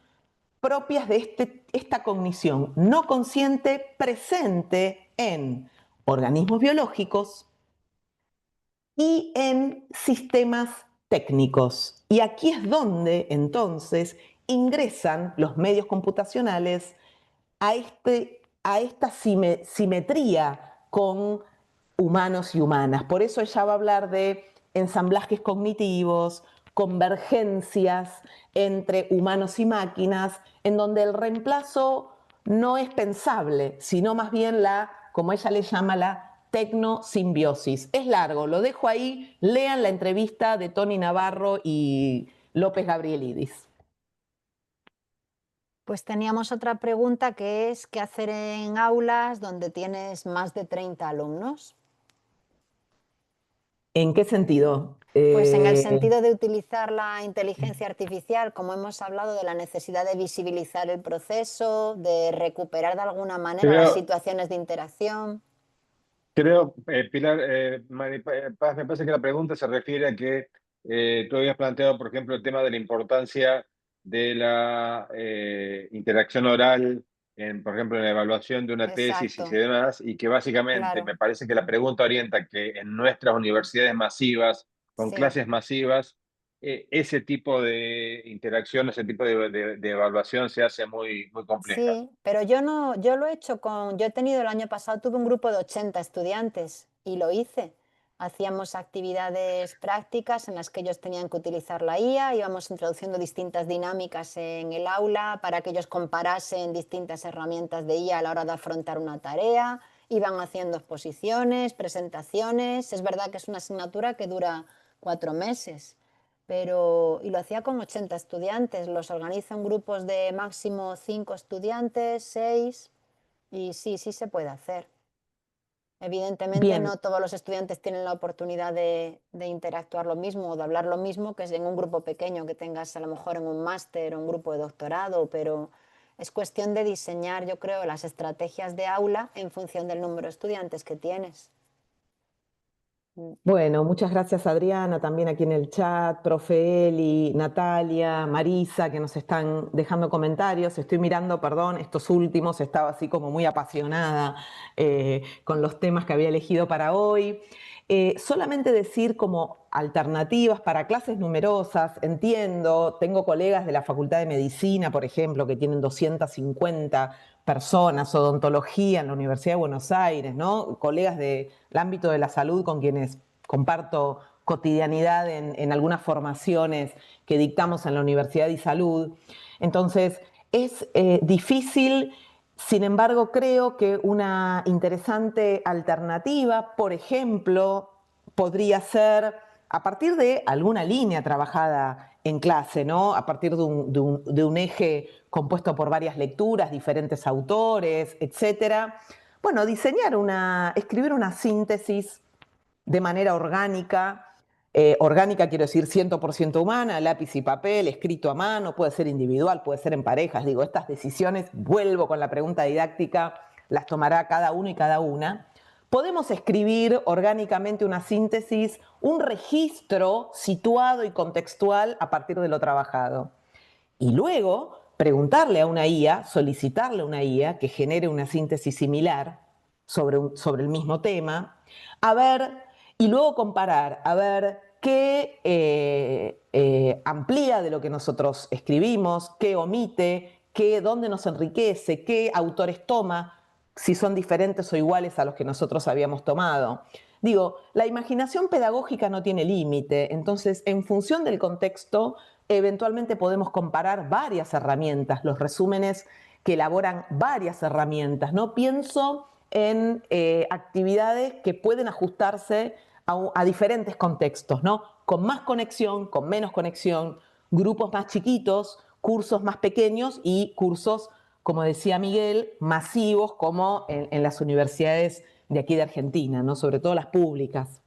propias de esta cognición no consciente presente en organismos biológicos y en sistemas técnicos. Y aquí es donde entonces ingresan los medios computacionales a esta simetría con humanos y humanas. Por eso ella va a hablar de ensamblajes cognitivos, convergencias entre humanos y máquinas, en donde el reemplazo no es pensable, sino más bien como ella le llama, la tecnosimbiosis. Es largo, lo dejo ahí, lean la entrevista de Tony Navarro y López Gabrielidis. Pues teníamos otra pregunta que es, ¿qué hacer en aulas donde tienes más de 30 alumnos? ¿En qué sentido? Pues en el sentido de utilizar la inteligencia artificial, como hemos hablado de la necesidad de visibilizar el proceso, de recuperar de alguna manera las situaciones de interacción. Creo, Pilar, Paz, me parece que la pregunta se refiere a que tú habías planteado, por ejemplo, el tema de la importancia de la interacción oral, por ejemplo, en la evaluación de una tesis y Exacto. demás, y que básicamente Claro. me parece que la pregunta orienta que en nuestras universidades masivas, con Sí. clases masivas, ese tipo de interacción, ese tipo de evaluación se hace muy, muy compleja. Sí, pero yo lo he hecho yo he tenido el año pasado, tuve un grupo de 80 estudiantes y lo hice. Hacíamos actividades prácticas en las que ellos tenían que utilizar la IA, íbamos introduciendo distintas dinámicas en el aula para que ellos comparasen distintas herramientas de IA a la hora de afrontar una tarea, iban haciendo exposiciones, presentaciones. Es verdad que es una asignatura que dura 4 meses. Y lo hacía con 80 estudiantes, los organizo en grupos de máximo 5 estudiantes, 6, y sí se puede hacer. Evidentemente Bien. no todos los estudiantes tienen la oportunidad de interactuar lo mismo o de hablar lo mismo que es en un grupo pequeño que tengas a lo mejor en un máster o un grupo de doctorado, pero es cuestión de diseñar, yo creo, las estrategias de aula en función del número de estudiantes que tienes. Bueno, muchas gracias Adriana, también aquí en el chat, profe Eli, Natalia, Marisa, que nos están dejando comentarios. Estoy mirando, perdón, estos últimos, estaba así como muy apasionada con los temas que había elegido para hoy. Solamente decir como alternativas para clases numerosas, entiendo, tengo colegas de la Facultad de Medicina, por ejemplo, que tienen 250 personas, odontología en la Universidad de Buenos Aires, ¿no? Colegas del ámbito de la salud con quienes comparto cotidianidad en algunas formaciones que dictamos en la Universidad de Salud. Entonces, es difícil, sin embargo, creo que una interesante alternativa, por ejemplo, podría ser a partir de alguna línea trabajada en clase, ¿no? A partir de un eje compuesto por varias lecturas, diferentes autores, etcétera. Bueno, escribir una síntesis de manera orgánica. Orgánica quiero decir 100% humana, lápiz y papel, escrito a mano, puede ser individual, puede ser en parejas. Digo, estas decisiones, vuelvo con la pregunta didáctica, las tomará cada uno y cada una. Podemos escribir orgánicamente una síntesis, un registro situado y contextual a partir de lo trabajado. Y luego preguntarle a una IA, solicitarle a una IA que genere una síntesis similar sobre el mismo tema, y luego comparar, a ver qué amplía de lo que nosotros escribimos, qué omite, dónde nos enriquece, qué autores toma, si son diferentes o iguales a los que nosotros habíamos tomado. Digo, la imaginación pedagógica no tiene límite, entonces en función del contexto, eventualmente podemos comparar varias herramientas, los resúmenes que elaboran varias herramientas. No pienso en actividades que pueden ajustarse a diferentes contextos, ¿no? Con más conexión, con menos conexión, grupos más chiquitos, cursos más pequeños y cursos, como decía Miguel, masivos como en las universidades de aquí de Argentina, ¿no? Sobre todo las públicas.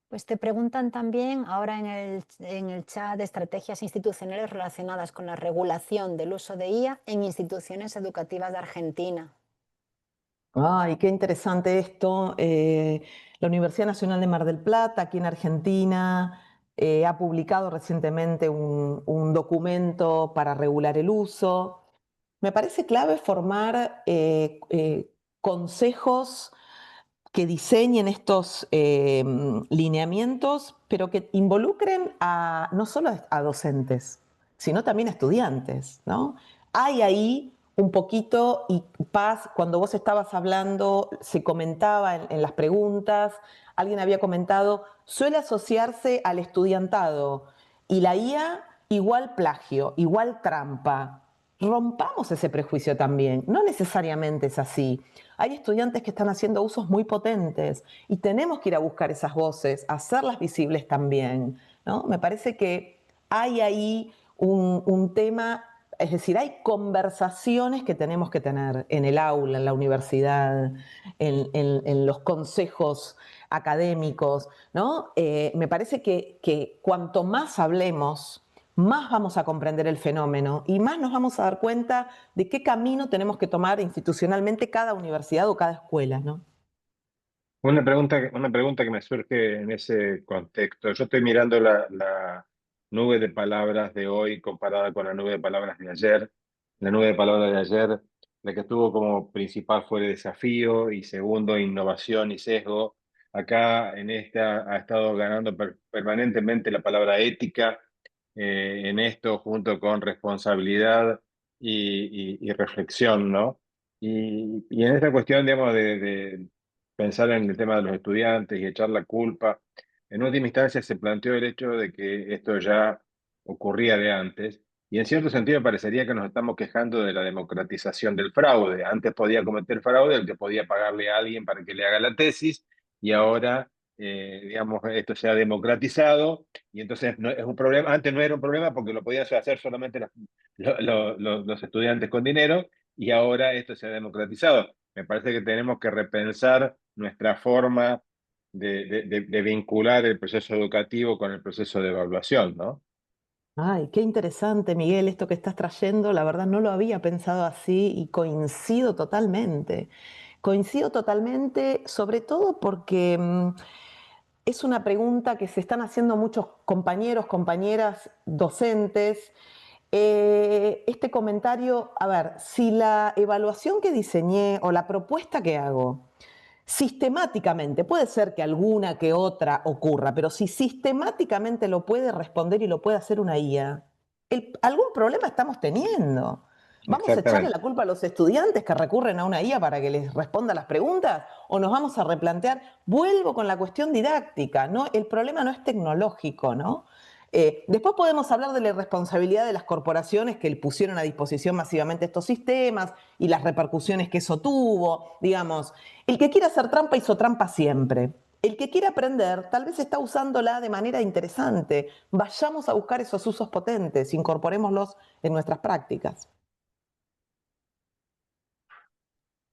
Pues te preguntan también ahora en el chat de estrategias institucionales relacionadas con la regulación del uso de IA en instituciones educativas de Argentina. Ay, qué interesante esto. La Universidad Nacional de Mar del Plata, aquí en Argentina, ha publicado recientemente un documento para regular el uso. Me parece clave formar consejos que diseñen estos lineamientos, pero que involucren no solo a docentes, sino también a estudiantes, ¿no? Hay ahí un poquito, y Paz, cuando vos estabas hablando, se comentaba en las preguntas, alguien había comentado, suele asociarse al estudiantado y la IA igual plagio, igual trampa. Rompamos ese prejuicio también, no necesariamente es así. Hay estudiantes que están haciendo usos muy potentes y tenemos que ir a buscar esas voces, hacerlas visibles también, ¿no? Me parece que hay ahí un tema, es decir, hay conversaciones que tenemos que tener en el aula, en la universidad, en los consejos académicos, ¿no? Me parece que cuanto más hablemos, más vamos a comprender el fenómeno y más nos vamos a dar cuenta de qué camino tenemos que tomar institucionalmente cada universidad o cada escuela, ¿no? Una pregunta que me surge en ese contexto. Yo estoy mirando la nube de palabras de hoy comparada con la nube de palabras de ayer. La nube de palabras de ayer, la que tuvo como principal fue el desafío y segundo, innovación y sesgo. Acá en esta ha estado ganando permanentemente la palabra ética en esto junto con responsabilidad y reflexión, ¿no? Y en esta cuestión, digamos, de pensar en el tema de los estudiantes y echar la culpa. En última instancia se planteó el hecho de que esto ya ocurría de antes y en cierto sentido parecería que nos estamos quejando de la democratización del fraude. Antes podía cometer fraude el que podía pagarle a alguien para que le haga la tesis y ahora, digamos, esto se ha democratizado y entonces no, es un problema. Antes no era un problema porque lo podían hacer solamente los estudiantes con dinero y ahora esto se ha democratizado. Me parece que tenemos que repensar nuestra forma de vincular el proceso educativo con el proceso de evaluación, ¿no? Ay, qué interesante, Miguel, esto que estás trayendo. La verdad no lo había pensado así y coincido totalmente. Coincido totalmente, sobre todo porque es una pregunta que se están haciendo muchos compañeros, compañeras, docentes. Este comentario, a ver, si la evaluación que diseñé o la propuesta que hago sistemáticamente, puede ser que alguna que otra ocurra, pero si sistemáticamente lo puede responder y lo puede hacer una IA, algún problema estamos teniendo. ¿Vamos a echarle Exactamente. la culpa a los estudiantes que recurren a una IA para que les responda las preguntas? ¿O nos vamos a replantear? Vuelvo con la cuestión didáctica, ¿no? El problema no es tecnológico, ¿no? Después podemos hablar de la irresponsabilidad de las corporaciones que pusieron a disposición masivamente estos sistemas y las repercusiones que eso tuvo. Digamos, el que quiera hacer trampa hizo trampa siempre. El que quiera aprender tal vez está usándola de manera interesante. Vayamos a buscar esos usos potentes, incorporémoslos en nuestras prácticas.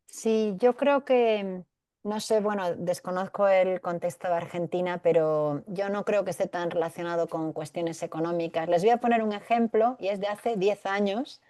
Sí, yo creo que, no sé, bueno, desconozco el contexto de Argentina, pero yo no creo que esté tan relacionado con cuestiones económicas. Les voy a poner un ejemplo y es de hace 10 años.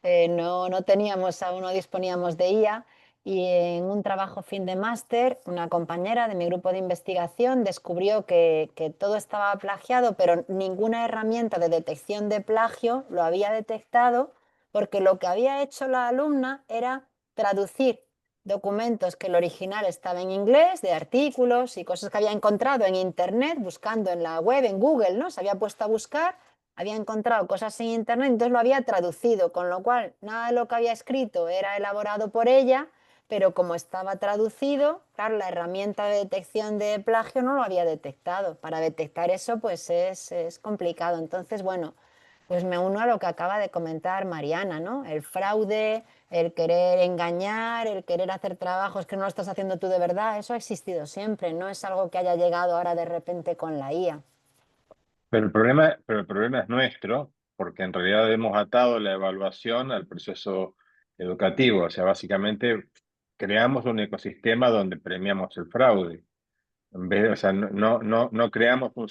No teníamos, aún no disponíamos de IA y en un trabajo fin de máster, una compañera de mi grupo de investigación descubrió que todo estaba plagiado, pero ninguna herramienta de detección de plagio lo había detectado porque lo que había hecho la alumna era traducir documentos que el original estaba en inglés, de artículos y cosas que había encontrado en internet, buscando en la web, en Google, ¿no? Se había puesto a buscar, había encontrado cosas en internet, entonces lo había traducido, con lo cual nada de lo que había escrito era elaborado por ella, pero como estaba traducido, claro, la herramienta de detección de plagio no lo había detectado. Para detectar eso, pues es complicado. Entonces, bueno, Pues me uno a lo que acaba de comentar Mariana, ¿no? El fraude, el querer engañar, el querer hacer trabajos que no lo estás haciendo tú de verdad, eso ha existido siempre, no es algo que haya llegado ahora de repente con la IA. Pero el problema es nuestro, porque en realidad hemos atado la evaluación al proceso educativo. O sea, básicamente creamos un ecosistema donde premiamos el fraude. En vez de, o sea, no creamos un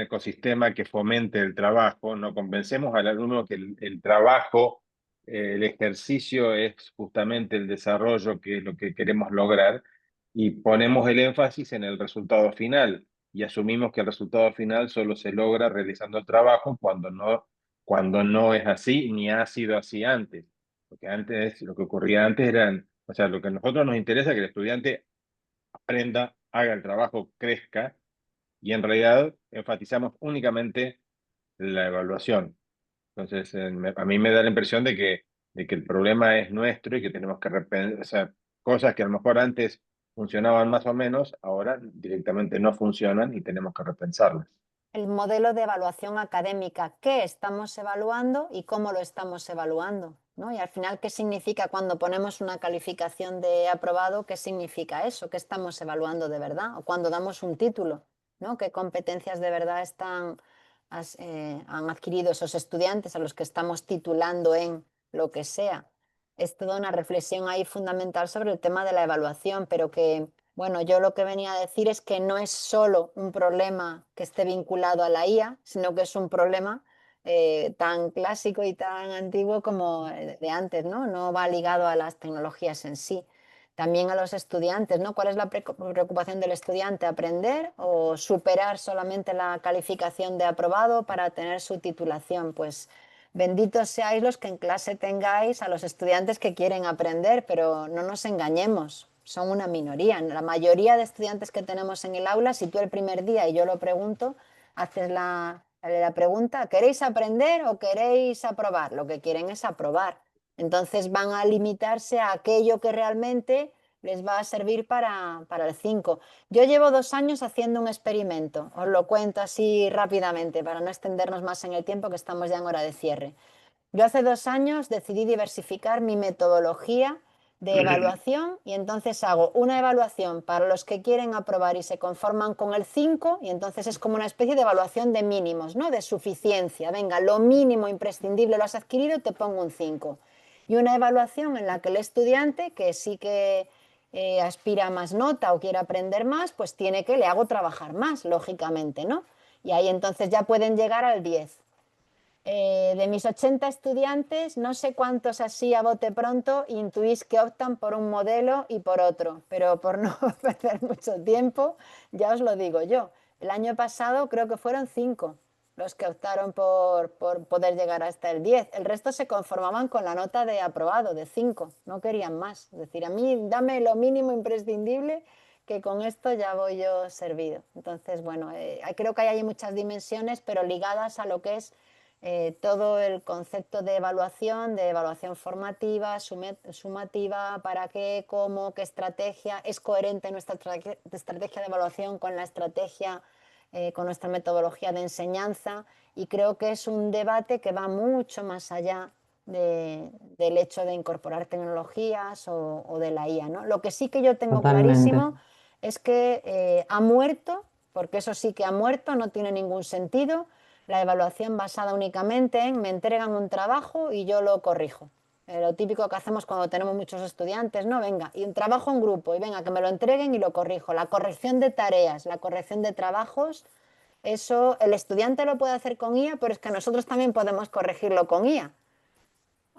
ecosistema que fomente el trabajo, no convencemos al alumno que el trabajo, el ejercicio es justamente el desarrollo, que es lo que queremos lograr, y ponemos el énfasis en el resultado final, y asumimos que el resultado final solo se logra realizando el trabajo cuando no es así, ni ha sido así antes. Porque antes, lo que ocurría antes eran, o sea, lo que a nosotros nos interesa es que el estudiante aprenda, haga el trabajo, crezca, y en realidad enfatizamos únicamente la evaluación. Entonces, a mí me da la impresión de que el problema es nuestro y que tenemos que repensar, o sea, cosas que a lo mejor antes funcionaban más o menos, ahora directamente no funcionan y tenemos que repensarlas. El modelo de evaluación académica, qué estamos evaluando y cómo lo estamos evaluando, ¿no? Y al final, ¿qué significa cuando ponemos una calificación de aprobado? ¿Qué significa eso? ¿Qué estamos evaluando de verdad? O cuando damos un título, ¿no? ¿Qué competencias de verdad han adquirido esos estudiantes a los que estamos titulando en lo que sea? Es toda una reflexión ahí fundamental sobre el tema de la evaluación, pero que bueno, yo lo que venía a decir es que no es solo un problema que esté vinculado a la IA, sino que es un problema tan clásico y tan antiguo como de antes, ¿no? No va ligado a las tecnologías en sí. También a los estudiantes, ¿no? ¿Cuál es la preocupación del estudiante? ¿Aprender o superar solamente la calificación de aprobado para tener su titulación? Pues benditos seáis los que en clase tengáis a los estudiantes que quieren aprender, pero no nos engañemos, son una minoría. La mayoría de estudiantes que tenemos en el aula, si tú el primer día y yo lo pregunto, haces la pregunta, ¿queréis aprender o queréis aprobar? Lo que quieren es aprobar. Entonces van a limitarse a aquello que realmente les va a servir para el 5. Yo llevo 2 años haciendo un experimento, os lo cuento así rápidamente para no extendernos más en el tiempo que estamos ya en hora de cierre. Yo hace 2 años decidí diversificar mi metodología de evaluación y entonces hago una evaluación para los que quieren aprobar y se conforman con el 5 y entonces es como una especie de evaluación de mínimos, ¿no? De suficiencia. Venga, lo mínimo imprescindible lo has adquirido, te pongo un 5. Y una evaluación en la que el estudiante, que sí que aspira a más nota o quiere aprender más, pues le hago trabajar más, lógicamente, ¿no? Y ahí entonces ya pueden llegar al 10. De mis 80 estudiantes, no sé cuántos así a bote pronto intuís que optan por un modelo y por otro, pero por no perder mucho tiempo, ya os lo digo yo. El año pasado creo que fueron 5 los que optaron por poder llegar hasta el 10. El resto se conformaban con la nota de aprobado, de 5, no querían más. Es decir, a mí dame lo mínimo imprescindible que con esto ya voy yo servido. Entonces, bueno, creo que hay muchas dimensiones, pero ligadas a lo que es todo el concepto de evaluación formativa, sumativa, para qué, cómo, qué estrategia, es coherente nuestra estrategia de evaluación con la estrategia, con nuestra metodología de enseñanza, y creo que es un debate que va mucho más allá del hecho de incorporar tecnologías o de la IA, ¿no? Lo que sí que yo tengo Totalmente. clarísimo es que ha muerto, porque eso sí que ha muerto, no tiene ningún sentido la evaluación basada únicamente en me entregan un trabajo y yo lo corrijo. Lo típico que hacemos cuando tenemos muchos estudiantes, ¿no? Venga, y un trabajo en grupo, y venga, que me lo entreguen y lo corrijo. La corrección de tareas, la corrección de trabajos, eso el estudiante lo puede hacer con IA, pero es que nosotros también podemos corregirlo con IA.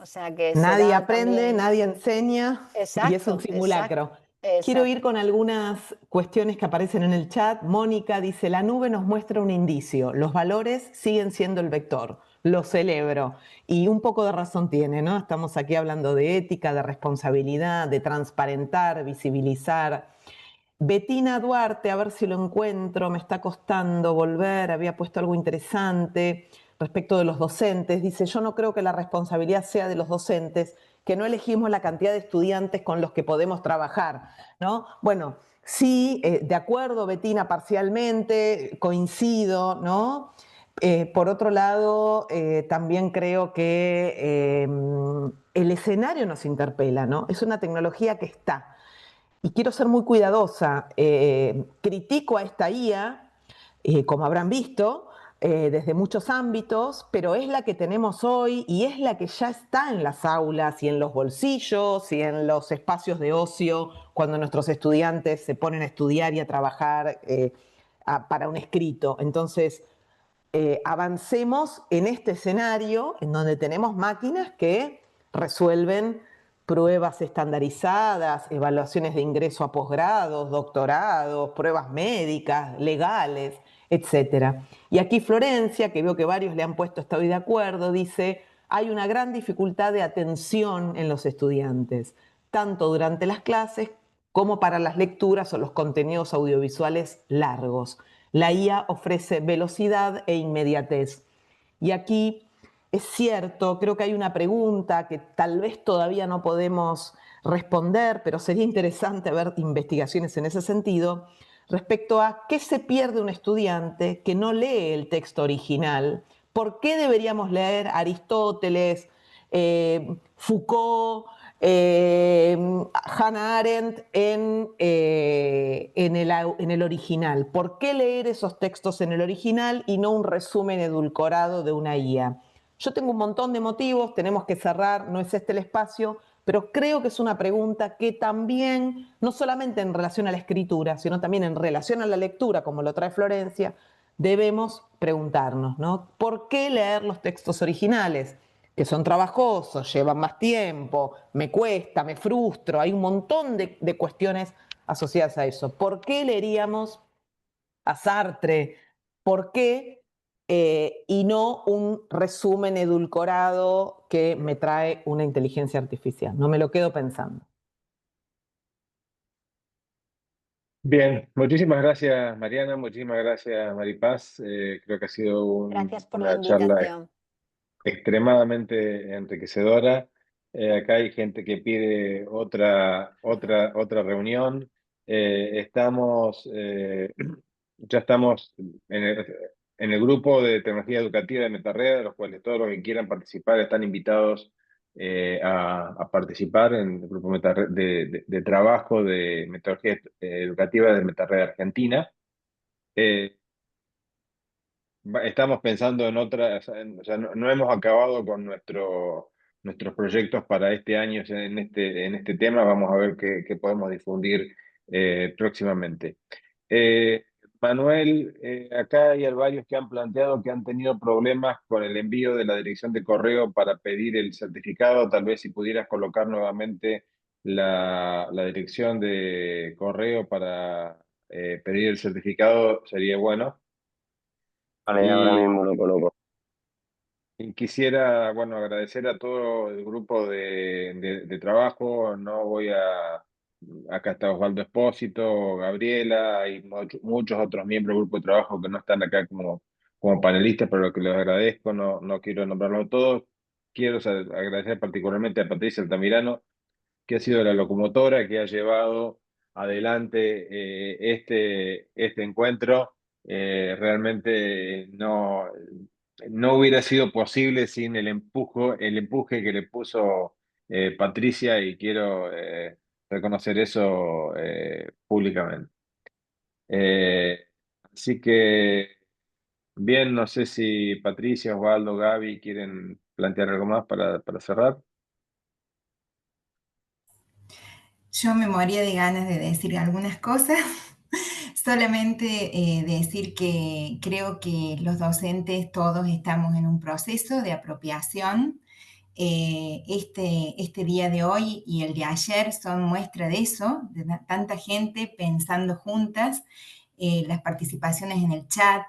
O sea que Nadie será aprende, también... nadie enseña y es un Exacto, exacto, simulacro. Quiero ir exacto. con algunas cuestiones que aparecen en el chat. Mónica dice, la nube nos muestra un indicio, los valores siguen siendo el vector, lo celebro. Y un poco de razón tiene, ¿no? Estamos aquí hablando de ética, de responsabilidad, de transparentar, visibilizar. Betina Duarte, a ver si lo encuentro, me está costando volver, había puesto algo interesante respecto de los docentes. Dice, yo no creo que la responsabilidad sea de los docentes, que no elegimos la cantidad de estudiantes con los que podemos trabajar, ¿no? Bueno, sí, de acuerdo, Betina, parcialmente, coincido, ¿no? Por otro lado, también creo que el escenario nos interpela, ¿no? Es una tecnología que está. Y quiero ser muy cuidadosa. Critico a esta IA, como habrán visto, desde muchos ámbitos, pero es la que tenemos hoy y es la que ya está en las aulas y en los bolsillos y en los espacios de ocio cuando nuestros estudiantes se ponen a estudiar y a trabajar para un escrito. Entonces, avancemos en este escenario en donde tenemos máquinas que resuelven pruebas estandarizadas, evaluaciones de ingreso a posgrados, doctorados, pruebas médicas, legales, etc. Y aquí Florencia, que veo que varios le han puesto estoy de acuerdo, dice, hay una gran dificultad de atención en los estudiantes, tanto durante las clases como para las lecturas o los contenidos audiovisuales largos. La IA ofrece velocidad e inmediatez. Y aquí es cierto, creo que hay una pregunta que tal vez todavía no podemos responder, pero sería interesante ver investigaciones en ese sentido, respecto a qué se pierde un estudiante que no lee el texto original. ¿Por qué deberíamos leer Aristóteles, Foucault, Hannah Arendt en el original? ¿Por qué leer esos textos en el original y no un resumen edulcorado de una IA? Yo tengo un montón de motivos, tenemos que cerrar, no es este el espacio, pero creo que es una pregunta que también, no solamente en relación a la escritura, sino también en relación a la lectura, como lo trae Florencia, debemos preguntarnos, ¿no? ¿Por qué leer los textos originales? Que son trabajosos, llevan más tiempo, me cuesta, me frustro, hay un montón de cuestiones asociadas a eso. ¿Por qué leeríamos a Sartre? ¿Por qué? Y no un resumen edulcorado que me trae una inteligencia artificial. No me lo quedo pensando. Bien, muchísimas gracias Mariana, muchísimas gracias Maripaz. Creo que ha sido Gracias por la una charla invitación. extremadamente enriquecedora. Acá hay gente que pide otra reunión. Ya estamos en el grupo de tecnología educativa de Metarred, de los cuales todos los que quieran participar están invitados a participar en el grupo de trabajo de metodología educativa de Metarred Argentina. Eh, Estamos pensando en otras, o sea, no hemos acabado con nuestros proyectos para este año en este tema. Vamos a ver qué podemos difundir próximamente. Eh, Manuel, acá hay varios que han planteado que han tenido problemas con el envío de la dirección de correo para pedir el certificado. Tal vez si pudieras colocar nuevamente la dirección de correo para pedir el certificado, sería bueno. Vale, ahora Y mismo lo coloco. Y quisiera, bueno, agradecer a todo el grupo de trabajo. No voy a... Acá está Osvaldo Espósito, Gabriela, hay muchos otros miembros del grupo de trabajo que no están acá como panelistas, pero que les agradezco. No quiero nombrarlos todos. Quiero agradecer particularmente a Patricia Altamirano, que ha sido la locomotora que ha llevado adelante este encuentro. Realmente no hubiera sido posible sin el empuje que le puso Patricia, y quiero reconocer eso públicamente. Eh, Así que, bien, no sé si Patricia, Osvaldo, Gaby quieren plantear algo más para cerrar. Yo me moría de ganas de decir algunas cosas, solamente decir que creo que los docentes todos estamos en un proceso de apropiación. Este día de hoy y el de ayer son muestra de eso, de tanta gente pensando juntas, las participaciones en el chat,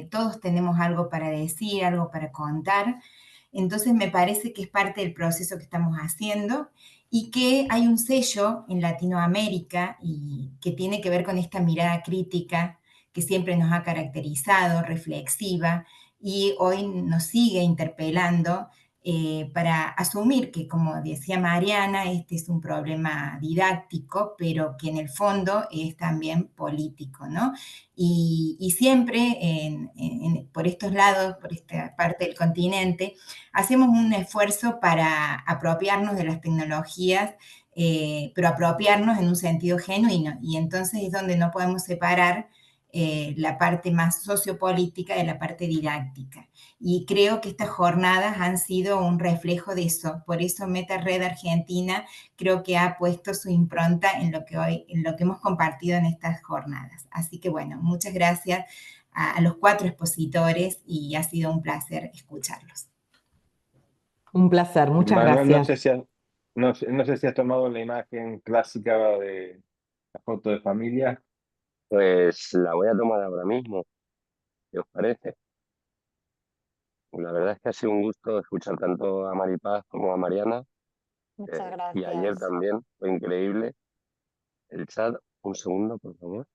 todos tenemos algo para decir, algo para contar. Entonces me parece que es parte del proceso que estamos haciendo y que hay un sello en Latinoamérica y que tiene que ver con esta mirada crítica que siempre nos ha caracterizado, reflexiva, y hoy nos sigue interpelando para asumir que, como decía Mariana, este es un problema didáctico, pero que en el fondo es también político, ¿no? Y siempre por estos lados, por esta parte del continente, hacemos un esfuerzo para apropiarnos de las tecnologías, pero apropiarnos en un sentido genuino, y entonces es donde no podemos separar la parte más sociopolítica de la parte didáctica. Y creo que estas jornadas han sido un reflejo de eso. Por eso MetaRed Argentina creo que ha puesto su impronta en lo que hemos compartido en estas jornadas. Así que bueno, muchas gracias a los 4 expositores y ha sido un placer escucharlos. Un placer, muchas Manuel, gracias. no sé si has tomado la imagen clásica de la foto de familia. Pues la voy a tomar ahora mismo, ¿qué os parece? La verdad es que ha sido un gusto escuchar tanto a Maripaz como a Mariana, Muchas y ayer gracias. también, fue increíble el chat. Un segundo, por favor.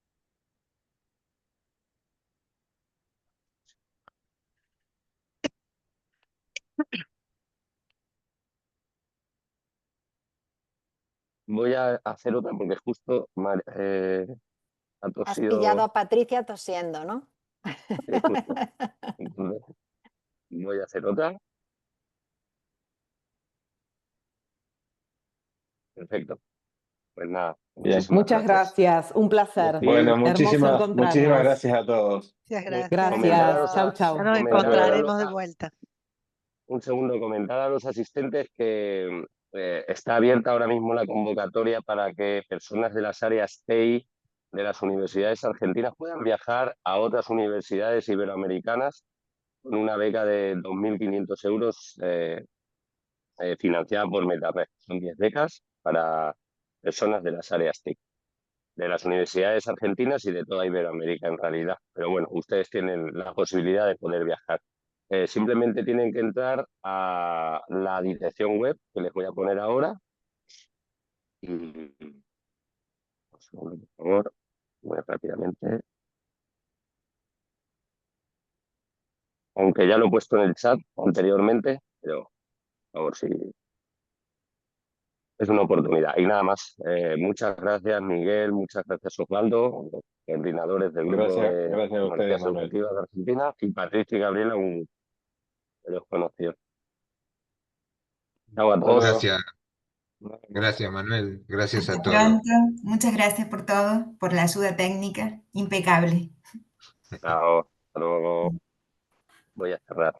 Voy a hacer otra porque justo ha Has pillado tosido. a Patricia tosiendo, ¿no? Sí, justo. Entonces, voy a hacer otra. Perfecto. Pues nada, Bien. muchísimas Muchas gracias, un placer. Bueno, Hermoso muchísimas encontrarnos. gracias a todos. Muchas gracias. Gracias, chau, Adiós. chau. Ya nos Comentar encontraremos de vuelta. un segundo, comentar a los asistentes que está abierta ahora mismo la convocatoria para que personas de las áreas TEI de las universidades argentinas puedan viajar a otras universidades iberoamericanas con una beca de 2.500 euros financiada por MetaRed. Son 10 becas para personas de las áreas TEI, de las universidades argentinas y de toda Iberoamérica en realidad. Pero bueno, ustedes tienen la posibilidad de poder viajar. Simplemente tienen que entrar a la dirección web que les voy a poner ahora. Y, un segundo, por favor, muy rápidamente. Aunque ya lo he puesto en el chat anteriormente, pero por favor, si es una oportunidad. Y nada más, muchas gracias Miguel, muchas gracias Osvaldo, los coordinadores del grupo Gracias, de gracias a ustedes, tecnologías Manuel. educativas de Argentina, y Patricia y Gabriela, de los conocidos. Chao a todos. Gracias, gracias Manuel, gracias a Hasta todos. pronto. Muchas gracias por todo, por la ayuda técnica. Impecable. Chao. Hasta luego. Voy a cerrar.